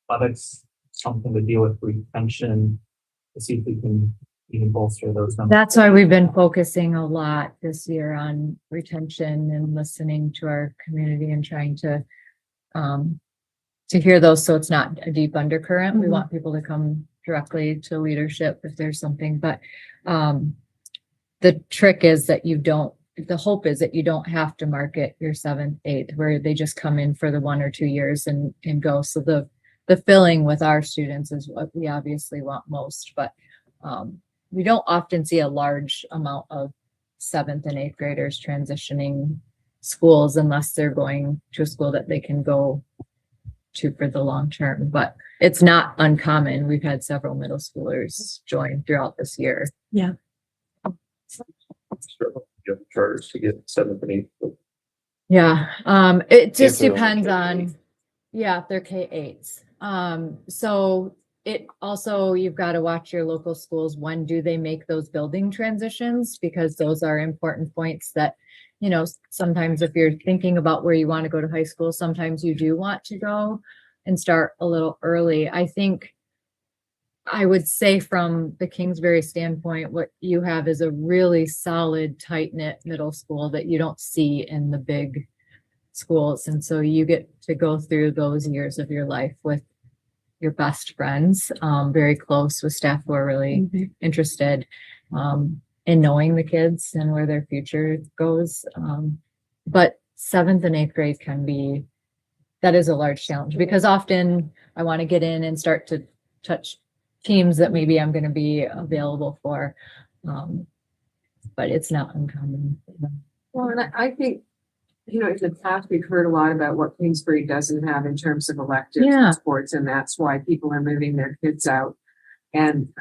S10: athletics, something to deal with retention, to see if we can even bolster those numbers.
S3: That's why we've been focusing a lot this year on retention and listening to our community and trying to hear those, so it's not a deep undercurrent. We
S9: Mhm.
S3: want people to come directly to leadership if there's something, but the trick is that the hope is that you don't have to market your 7th, 8th, where they just come in for the 1 or 2 years and go. So the filling with our students is what we obviously want most, but we don't often see a large amount of 7th and 8th graders transitioning schools unless they're going to a school that they can go to for the long term, but it's not uncommon. We've had several middle schoolers join throughout this year.
S9: Yeah.
S8: Sure, you have charters to get 7th and 8th.
S3: Yeah, it just
S8: they're only
S3: depends
S8: K-8s.
S3: on, yeah, if they're K-8s. So it also, you've got to watch your local schools. When do they make those building transitions? Because those are important points that, you know, sometimes if you're thinking about where you want to go to high school, sometimes you do want to go and start a little early. I think I would say from the Kingsbury standpoint, what you have is a really solid, tight-knit middle school that you don't see in the big schools. And so you get to go through those years of your life with your best friends, very close with staff who are really interested in knowing the kids and where their future goes. But 7th and 8th grade that is a large challenge, because often I want to get in and start to touch teams that maybe I'm going to be available for. But it's not uncommon.
S6: Well, and I think, you know, in the past, we've heard a lot about what Kingsbury doesn't have in terms of electives
S3: Yeah.
S6: and sports, and that's why people are moving their kids out. And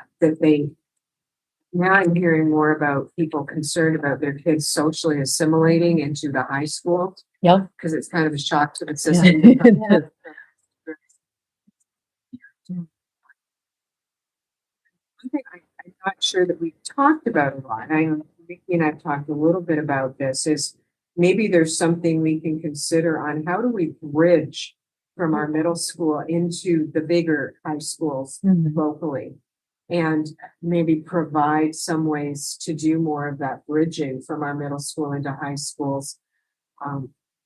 S6: now I'm hearing more about people concerned about their kids socially assimilating into the high school.
S3: Yep.
S6: Because it's kind of a shock to the system. One thing I'm not sure that we've talked about a lot, I know Vicki and I've talked a little bit about this, is maybe there's something we can consider on how do we bridge from our middle school into the bigger high schools locally? And maybe provide some ways to do more of that bridging from our middle school into high schools.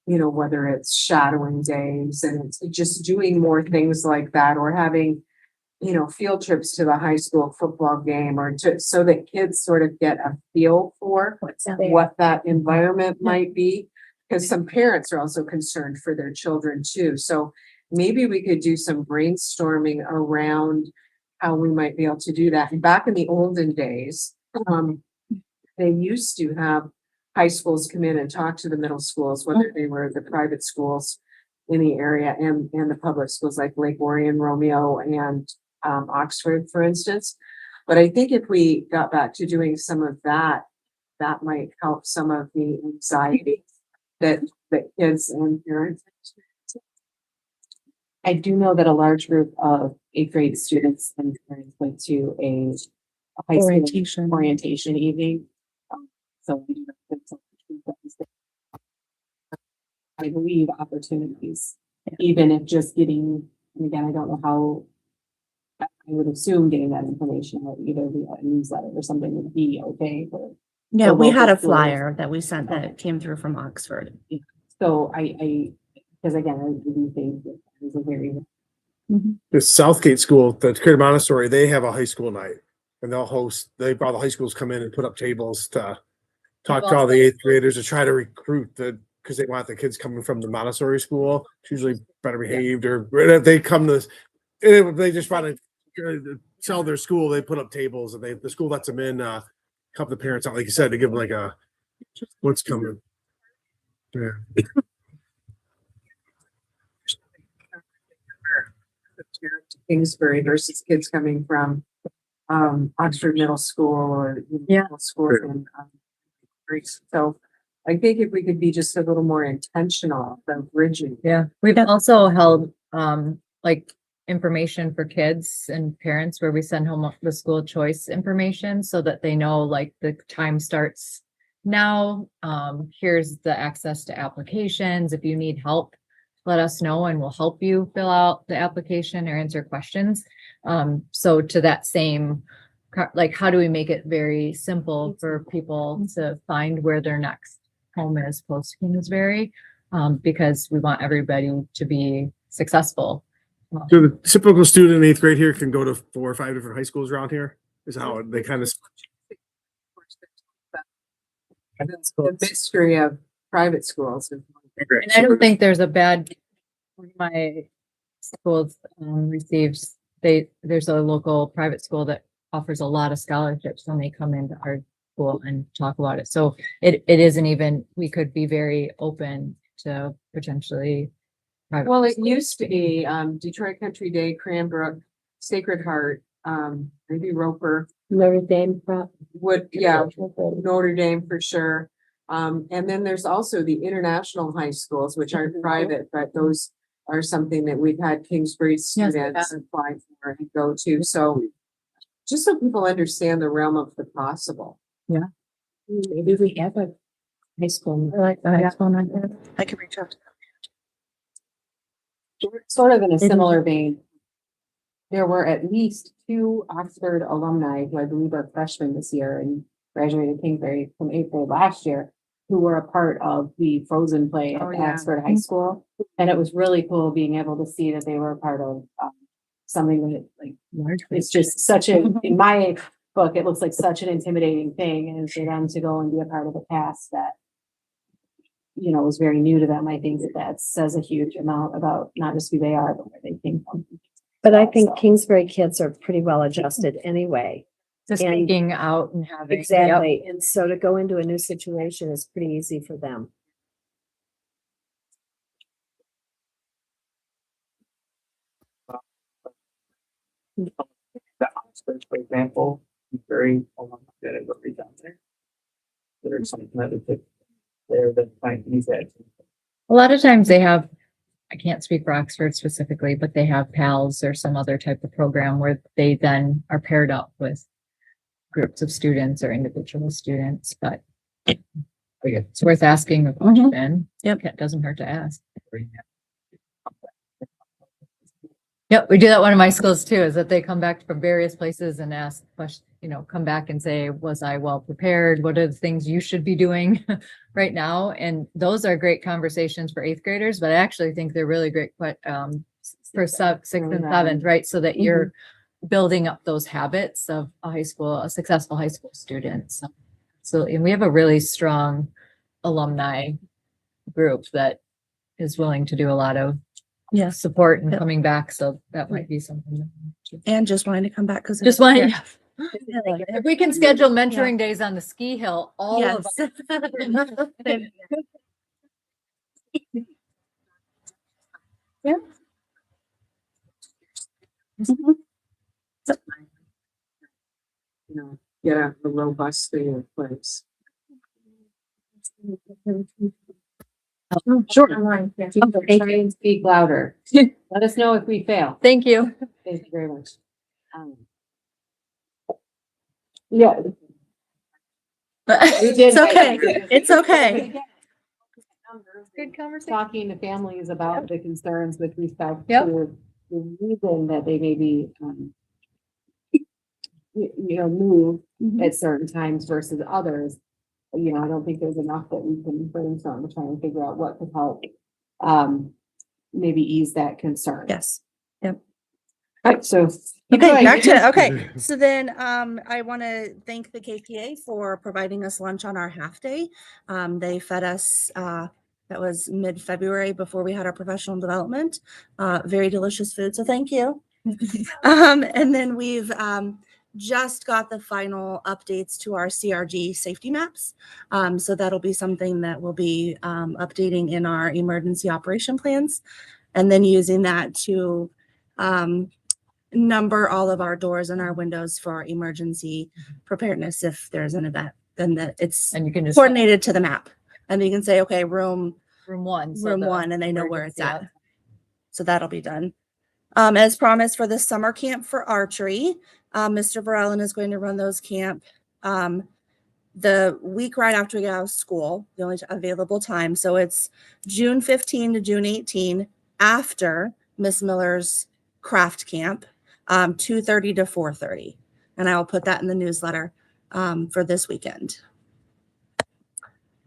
S6: You know, whether it's shadowing days and it's just doing more things like that, or having, you know, field trips to the high school football game, or so that kids sort of get a feel for what that environment might be. Because some parents are also concerned for their children too. So maybe we could do some brainstorming around how we might be able to do that. And back in the olden days, they used to have high schools come in and talk to the middle schools, whether they were the private schools in the area and the public schools like Lake Orion, Romeo, and Oxford, for instance. But I think if we got back to doing some of that, that might help some of the anxiety that kids and parents.
S2: I do know that a large group of eighth grade students and parents went to a high school orientation evening. So we do have good support. I believe opportunities, even if just getting, and again, I don't know how, I would assume getting that information out either via a newsletter or something would be okay.
S9: Yeah,
S2: the
S9: we had a
S2: local schools.
S9: flyer that we sent that came through from Oxford.
S2: So because again, I do think that is a very,
S7: The Southgate School, the Creative Montessori, they have a high school night. And they'll host, all the high schools come in and put up tables to talk to all the eighth graders to try to recruit because they want the kids coming from the Montessori school. It's usually better behaved, or if they come to, if they just want to sell their school, they put up tables and the school lets them in, help the parents out, like you said, to give them like a, what's coming. Yeah.
S6: Kingsbury versus kids coming from Oxford Middle School or middle school in Greece. So I think if we could be just a little more intentional about bridging.
S3: Yeah, we've also held like information for kids and parents where we send home the school choice information so that they know like the time starts now. Here's the access to applications. If you need help, let us know and we'll help you fill out the application or answer questions. So to that same, like, how do we make it very simple for people to find where their next home is post Kingsbury? Because we want everybody to be successful.
S7: So the typical student in eighth grade here can go to 4 or 5 different high schools around here, is how they kind of.
S6: The mystery of private schools.
S3: And I don't think there's a bad, my schools receives, there's a local private school that offers a lot of scholarships when they come into our school and talk about it. So it isn't even, we could be very open to potentially.
S6: Well, it used to be Detroit Country Day, Cranbrook, Sacred Heart, maybe Roper.
S1: Notre Dame,
S6: Notre Dame for sure. And then there's also the international high schools, which are private, but those are something that we've had Kingsbury students apply for and go to. So just so people understand the realm of the possible.
S2: Yeah. Maybe we have a high school.
S9: I like the high school right there. I can reach out to
S2: Sort of in a similar vein. There were at least 2 Oxford alumni who I believe are freshmen this year and graduated Kingsbury from 8th grade last year, who were a part of the Frozen play at Oxford High School. And it was really cool being able to see that they were a part of something that like, it's just such a, in my book, it looks like such an intimidating thing. And for them to go and be a part of a cast that, you know, was very new to them. I think that says a huge amount about not just who they are, but where they came from.
S1: But I think Kingsbury kids are pretty well adjusted anyway.
S3: Just
S1: And-
S3: speaking out and having.
S1: Exactly. And so to go into a new situation is pretty easy for them.
S10: The Oxford, for example, is very good at what we've done there. There's something that we could there that might use that.
S3: A lot of times they have, I can't speak for Oxford specifically, but they have PALs or some other type of program where they then are paired up with groups of students or individual students, but it's worth asking a question.
S9: Yep.
S3: It doesn't hurt to ask. Yep, we do that at one of my schools too, is that they come back from various places and ask questions, you know, come back and say, was I well prepared? What are the things you should be doing right now? And those are great conversations for 8th graders, but I actually think they're really great for 6th and 7th, right? So that you're building up those habits of a successful high school student. So, and we have a really strong alumni group that is willing to do a lot of support and coming back. So that might be something.
S9: and just wanting to come back because
S3: Just wanting, if we can schedule mentoring days on the ski hill, all of us. Yeah.
S6: you know, get a robust thing in place.
S2: Sure.
S5: Online, yeah.
S2: Try and speak louder. Let us know if we fail.
S3: Thank you.
S2: Thank you very much. Yeah. We did.
S9: It's okay. It's okay.
S3: Good conversation.
S2: Talking to families about the concerns with respect
S3: Yep.
S2: to the reason that they may be, move at certain times versus others. You know, I don't think there's enough that we can brainstorm to try and figure out what could help, maybe ease that concern.
S9: Yes.
S2: Right, so. keep
S9: Okay,
S2: going.
S9: back to, okay, so then, I want to thank the KPA for providing us lunch on our half day. They fed us, that was mid-February before we had our professional development, very delicious food, so thank you. And then we've, just got the final updates to our CRG safety maps. So that'll be something that we'll be, updating in our emergency operation plans. And then using that to, number all of our doors and our windows for emergency preparedness if there's an event, then it's
S3: And you can just
S9: coordinated to the map. And you can say, okay, room
S3: room 1. so
S9: room
S3: the
S9: 1, and they know where it's
S3: emergency
S9: at. So that'll be done. As promised for the summer camp for archery, Mr. Varellen is going to run those camp the week right after we get out of school, the only available time. So it's June 15 to June 18 after Miss Miller's craft camp, 2:30 to 4:30. And I will put that in the newsletter for this weekend.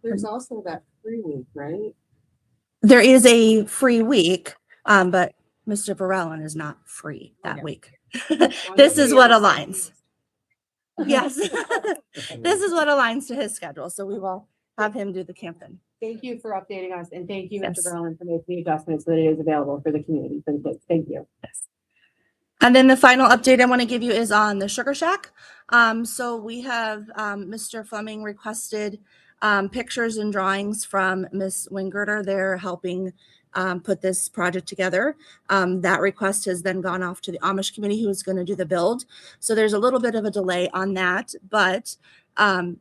S6: There's also that free week, right?
S9: There is a free week, but Mr. Varellen is not free that
S3: Yeah.
S9: week. This is what aligns. Yes. This is what aligns to his schedule. So we will have him do the camp then.
S2: Thank you for updating us and thank you, Mr.
S9: Yes.
S2: Berlin, for making the adjustments that it is available for the community. For the kids. Thank you.
S9: And then the final update I want to give you is on the Sugar Shack. So we have Mr. Fleming requested pictures and drawings from Miss Winggerter. They're helping put this project together. That request has then gone off to the Amish committee who is going to do the build. So there's a little bit of a delay on that, but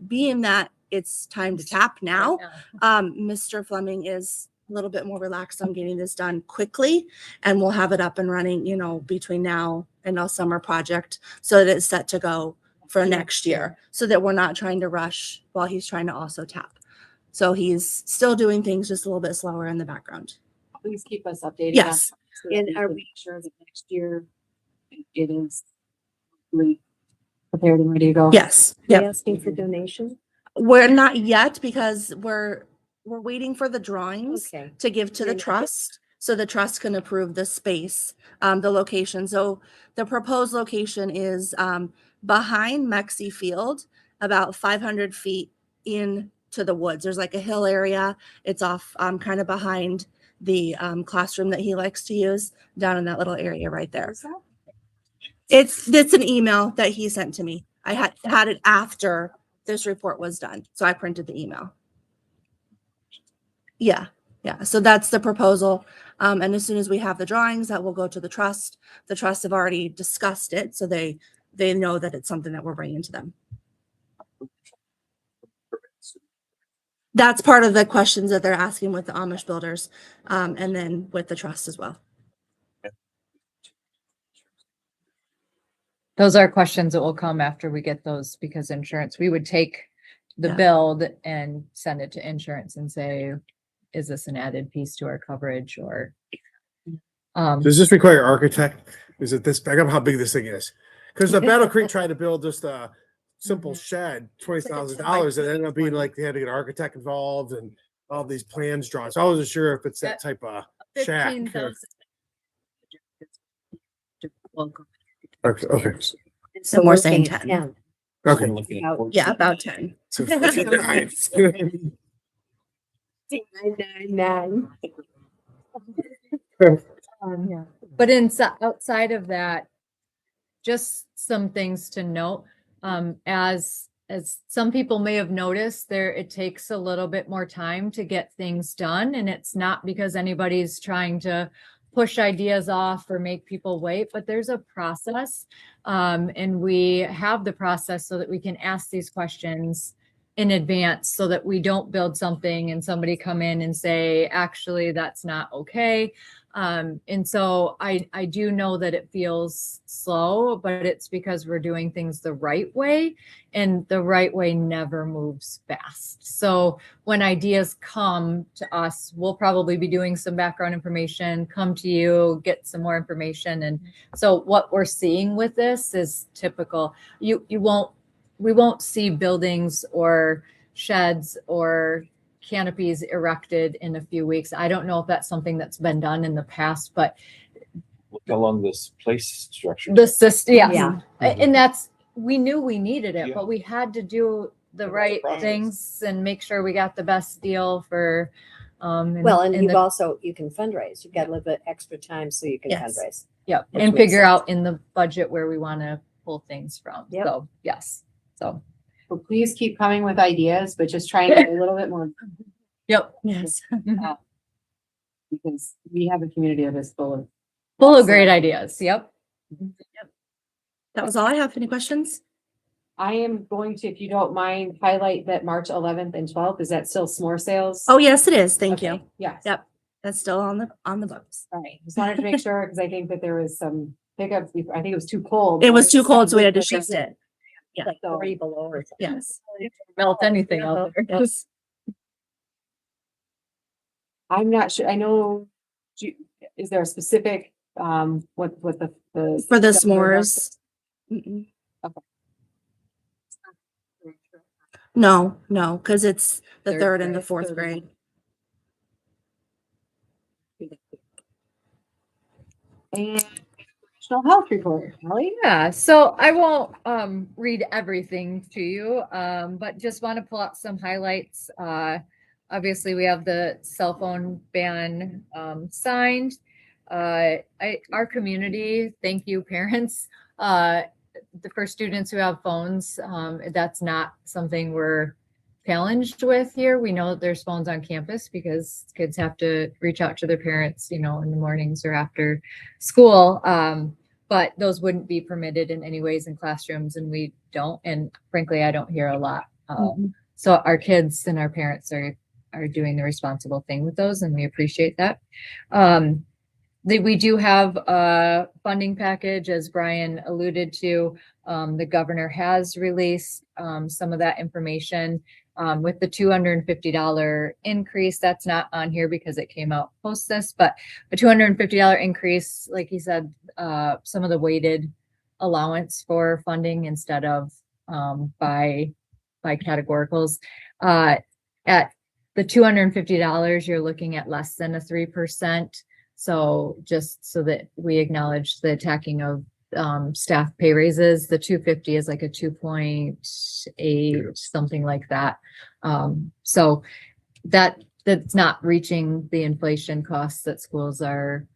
S9: being that it's time to tap now, Mr. Fleming is a little bit more relaxed on getting this done quickly, and we'll have it up and running, you know, between now and our summer project so that it's set to go for next year, so that we're not trying to rush while he's trying to also tap. So he's still doing things just a little bit slower in the background.
S2: Please keep us updated.
S9: Yes.
S2: And are we sure that next year it is really prepared and ready to go?
S9: Yes.
S1: Are
S9: Yep.
S1: you asking for donation?
S9: We're not yet because we're waiting for the drawings
S1: Okay.
S9: to give to the
S1: You're not-
S9: trust so the trust can approve the space, the location. So the proposed location is behind Mexi Field, about 500 feet into the woods. There's like a hill area. It's off kind of behind the classroom that he likes to use, down in that little area right there. It's an email that he sent to me. I had it after this report was done, so I printed the email. Yeah. So that's the proposal. And as soon as we have the drawings, that will go to the trust. The trust have already discussed it, so they know that it's something that we're bringing to them. That's part of the questions that they're asking with the Amish builders, and then with the trust as well.
S3: Those are questions that will come after we get those, because insurance, we would take the
S9: Yeah.
S3: build and send it to insurance and say, is this an added piece to our coverage or?
S7: Does this require architect? Is it this, back up how big this thing is? Because the Battle Creek tried to build just a simple shed, $20,000, and it ended up being like they had to get an architect involved and all these plans drawn. So I wasn't sure if it's that type of shack. or- Okay.
S9: So we're saying
S1: looking at
S9: 10.
S7: Okay.
S8: We're looking at
S1: About-
S9: Yeah, about 10.
S7: So 59.
S1: 999.
S3: Yeah. But outside of that, just some things to note. As some people may have noticed, it takes a little bit more time to get things done, and it's not because anybody's trying to push ideas off or make people wait, but there's a process. And we have the process so that we can ask these questions in advance so that we don't build something and somebody come in and say, actually, that's not okay. And so I do know that it feels slow, but it's because we're doing things the right way, and the right way never moves fast. So when ideas come to us, we'll probably be doing some background information, come to you, get some more information. And so what we're seeing with this is typical. We won't see buildings or sheds or canopies erected in a few weeks. I don't know if that's something that's been done in the past, but
S8: Look along this place structure.
S3: the system, yes.
S1: Yeah.
S3: And we knew we needed it,
S8: Yeah.
S3: but we had to do the right
S8: process.
S3: things and make sure we got the best deal for,
S1: Well, and
S3: in
S1: you've
S3: the-
S1: also, you can fundraise. You've got a little bit extra time so you can
S9: Yes.
S1: fundraise.
S3: Yep,
S1: which
S3: and
S1: makes
S3: figure
S1: sense.
S3: out in the budget where we want to pull things from.
S1: Yep.
S3: So, yes, so,
S2: So please keep coming with ideas, but just try and get a little bit more,
S3: yep.
S9: Yes.
S2: because we have a community that is full of.
S3: Full of great ideas, yep.
S9: That was all I have. Any questions?
S2: I am going to, if you don't mind, highlight that March 11th and 12th. Is that still s'more sales?
S9: Oh, yes, it is. Thank you.
S2: Okay, yes.
S9: Yep. That's still on the books.
S2: All right, just wanted to make sure, because I think that there was some hiccups. I think it was too cold.
S9: It was too cold, so we had to
S2: But
S9: shift it. Yeah.
S1: Like
S2: So-
S1: 3 below or something.
S9: Yes.
S3: Melt anything out there.
S9: Yes.
S2: I'm not sure, I know, is there a specific, what the.
S9: For the s'mores. Mm-mm.
S2: Okay.
S9: No, because it's the
S3: Third
S9: third and the
S3: grade,
S9: fourth
S2: third
S9: grade.
S2: And professional health report, Molly?
S3: Yeah, so I won't read everything to you, but just want to pull out some highlights. Obviously, we have the cell phone ban signed. Our community, thank you, parents. For students who have phones, that's not something we're challenged with here. We know that there's phones on campus because kids have to reach out to their parents, in the mornings or after school. But those wouldn't be permitted in any ways in classrooms, and we don't. And frankly, I don't hear a lot. So our kids and our parents are doing the responsible thing with those, and we appreciate that. We do have a funding package, as Brian alluded to. The governor has released some of that information with the $250 increase. That's not on here because it came out post this, but a $250 increase, like he said, some of the weighted allowance for funding instead of by categoricals. At the $250, you're looking at less than a 3%. So just so that we acknowledge the attacking of staff pay raises, the 250 is like a 2.8, something like that. So that's not reaching the inflation costs that schools are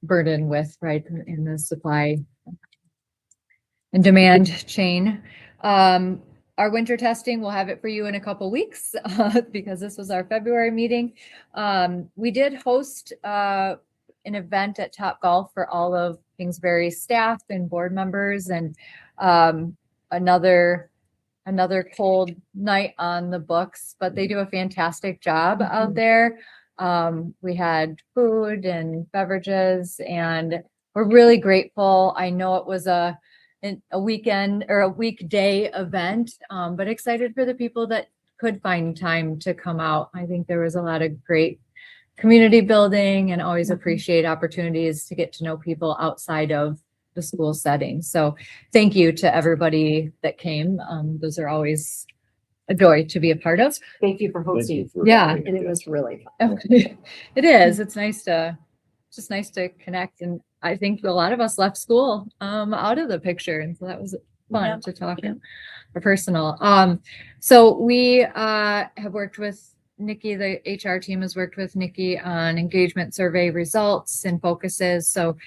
S3: burdened with, right, in the supply and demand chain. Our winter testing, we'll have it for you in a couple weeks because this was our February meeting. We did host an event at Top Golf for all of Kingsbury staff and board members, and another cold night on the books, but they do a fantastic job out there. We had food and beverages, and we're really grateful. I know it was a weekend or a weekday event, but excited for the people that could find time to come out. I think there was a lot of great community building, and always appreciate opportunities to get to know people outside of the school setting. So thank you to everybody that came. Those are always a joy to be a part of.
S2: Thank you for
S4: Thank you
S2: hosting.
S4: for
S3: Yeah.
S4: having
S1: And it
S4: us.
S1: was really fun.
S3: It is. It's just nice to connect. And I think a lot of us left school out of the picture. And so that was fun to talk or personal. So we have worked with Nikki, the HR team has worked with Nikki on engagement survey results and focuses. So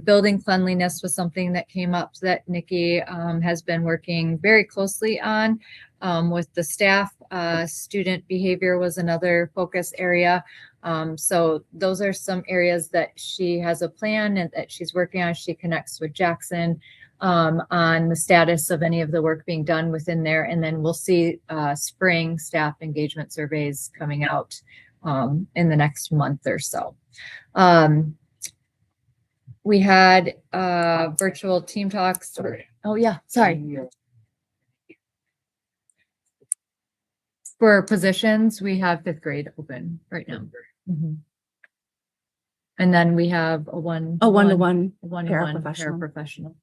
S3: building cleanliness was something that came up that Nikki has been working very closely on with the staff. Student behavior was another focus area. So those are some areas that she has a plan and that she's working on. She connects with Jackson on the status of any of the work being done within there. And then we'll see spring staff engagement surveys coming out in the next month or so. We had virtual team talks. Oh yeah, sorry. For positions, we have 5th grade open right now. Mhm. And then we have a one-to-one
S9: paraprofessional.
S3: paraprofessional.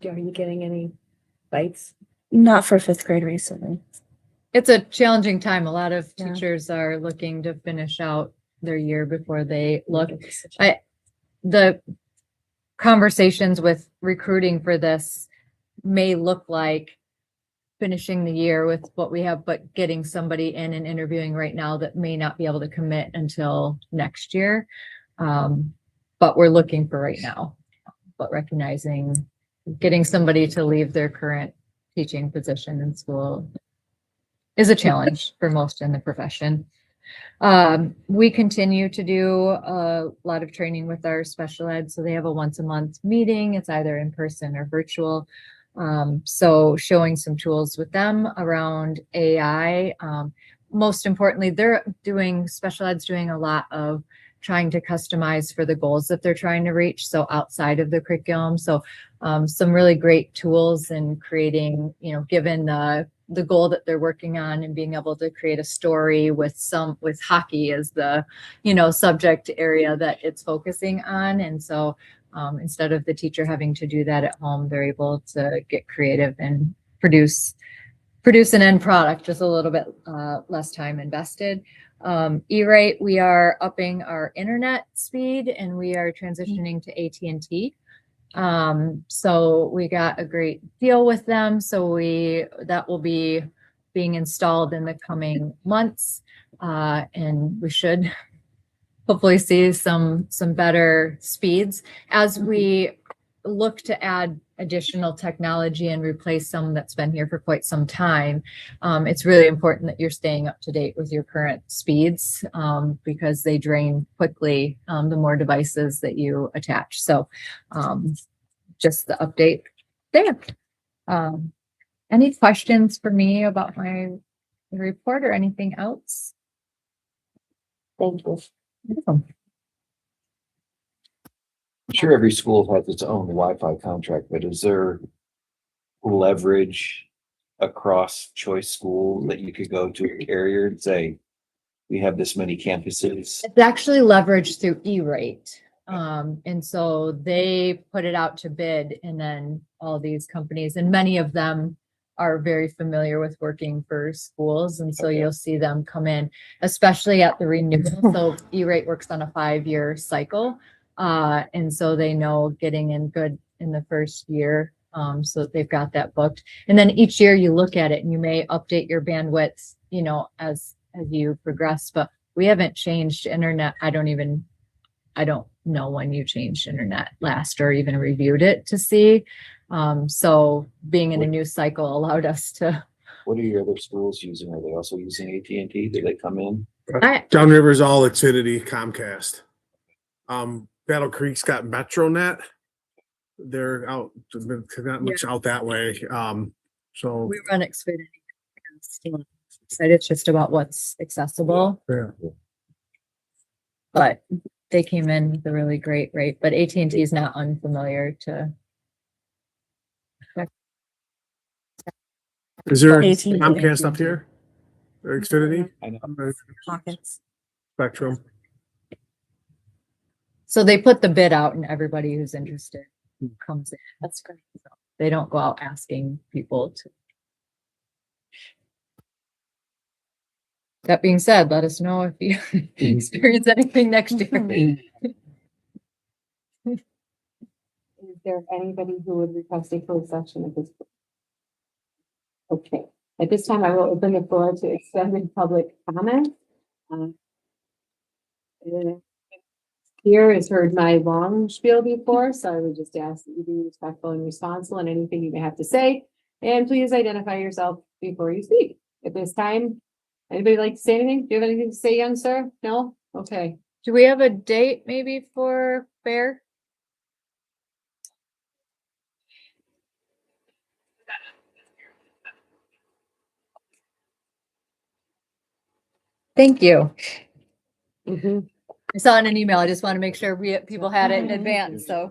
S1: Are you getting any bites?
S9: Not for 5th grade recently.
S3: It's a challenging time. A lot of
S9: Yeah.
S3: teachers are looking to finish out their year before they look.
S1: Make a decision.
S3: The conversations with recruiting for this may look like finishing the year with what we have, but getting somebody in and interviewing right now that may not be able to commit until next year. But we're looking for right now, but recognizing getting somebody to leave their current teaching position in school is a challenge for most in the profession. We continue to do a lot of training with our special ed. So they have a once a month meeting. It's either in person or virtual. So showing some tools with them around AI. Most importantly, special ed's doing a lot of trying to customize for the goals that they're trying to reach. So outside of the curriculum. So some really great tools in creating, given the goal that they're working on and being able to create a story with hockey as the, subject area that it's focusing on. And so instead of the teacher having to do that at home, they're able to get creative and produce an end product, just a little bit less time invested. E-rate, we are upping our internet speed and we are transitioning to AT&T. So we got a great deal with them. So that will be being installed in the coming months. And we should hopefully see some better speeds as we look to add additional technology and replace some that's been here for quite some time. It's really important that you're staying up to date with your current speeds because they drain quickly the more devices that you attach. So just the update there. Any questions for me about my report or anything else?
S1: Thank you.
S3: Welcome.
S8: I'm sure every school has its own Wi-Fi contract, but is there leverage across choice schools that you could go to a carrier and say, we have this many campuses?
S3: It's actually leveraged through E-rate. And so they put it out to bid and then all these companies and many of them are very familiar with working for schools. And so you'll see them come in, especially at the renewal. So E-rate works on a 5-year cycle. And so they know getting in good in the first year. So that they've got that booked. And then each year you look at it and you may update your bandwidth, as you progress, but we haven't changed internet. I don't know when you changed internet last or even reviewed it to see. So being in a new cycle allowed us to.
S8: What are your other schools using? Are they also using AT&T? Do they come in?
S7: Downriver's all Xfinity, Comcast. Battle Creek's got MetroNet. They're out, not much out that way. So
S3: We run Xfinity. It's just about what's accessible.
S7: yeah.
S3: But they came in with a really great rate, but AT&T is not unfamiliar to.
S7: Is there
S9: AT&T.
S7: Comcast up here? Or Xfinity?
S8: I know.
S9: Pockets.
S7: Spectrum.
S3: So they put the bid out and everybody who's interested comes in.
S1: That's great.
S3: So they don't go out asking people to. That being said, let us know if you experience anything next year.
S2: Is there anybody who would request a closed session at this point? Okay, at this time, I will open the floor to extended public comment. Here has heard my long spiel before, so I would just ask that you be respectful and responsible in anything you may have to say. And please identify yourself before you speak. At this time, Anybody like to say anything? Do you have anything to say, young sir? No? Okay.
S3: Do we have a date maybe for fair? Thank you. I saw in an email. I just want to make sure people had it in advance, so.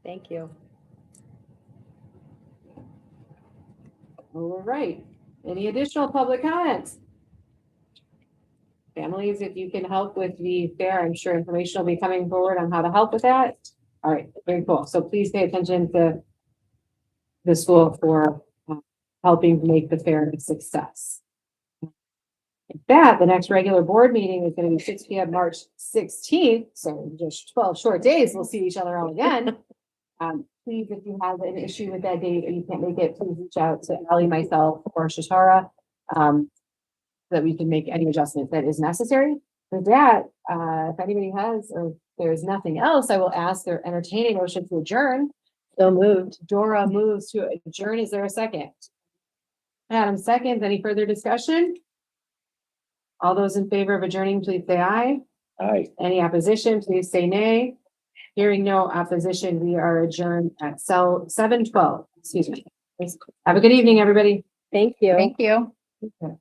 S1: Thank you.
S2: All right. Any additional public comments? Families, if you can help with the fair, I'm sure information will be coming forward on how to help with that. All right, very cool. So please pay attention to the school for helping make the fair a success. With that, the next regular board meeting is going to be 6 p.m. March 16th. So in just 12 short days, we'll see each other all again. Please, if you have an issue with that date or you can't make it, please reach out to Ally, myself, or Shatara, so that we can make any adjustment that is necessary. With that, if anybody has, or there's nothing else, I will ask their entertaining motion to adjourn.
S1: So moved.
S2: Dora moves to adjourn. Is there a second? Adam seconds. Any further discussion? All those in favor of adjourning, please say aye.
S8: Aye.
S2: Any opposition, please say nay. Hearing no opposition, we are adjourned at 7:12. Excuse me. Have a good evening, everybody.
S1: Thank you.
S3: Thank you.
S2: Okay.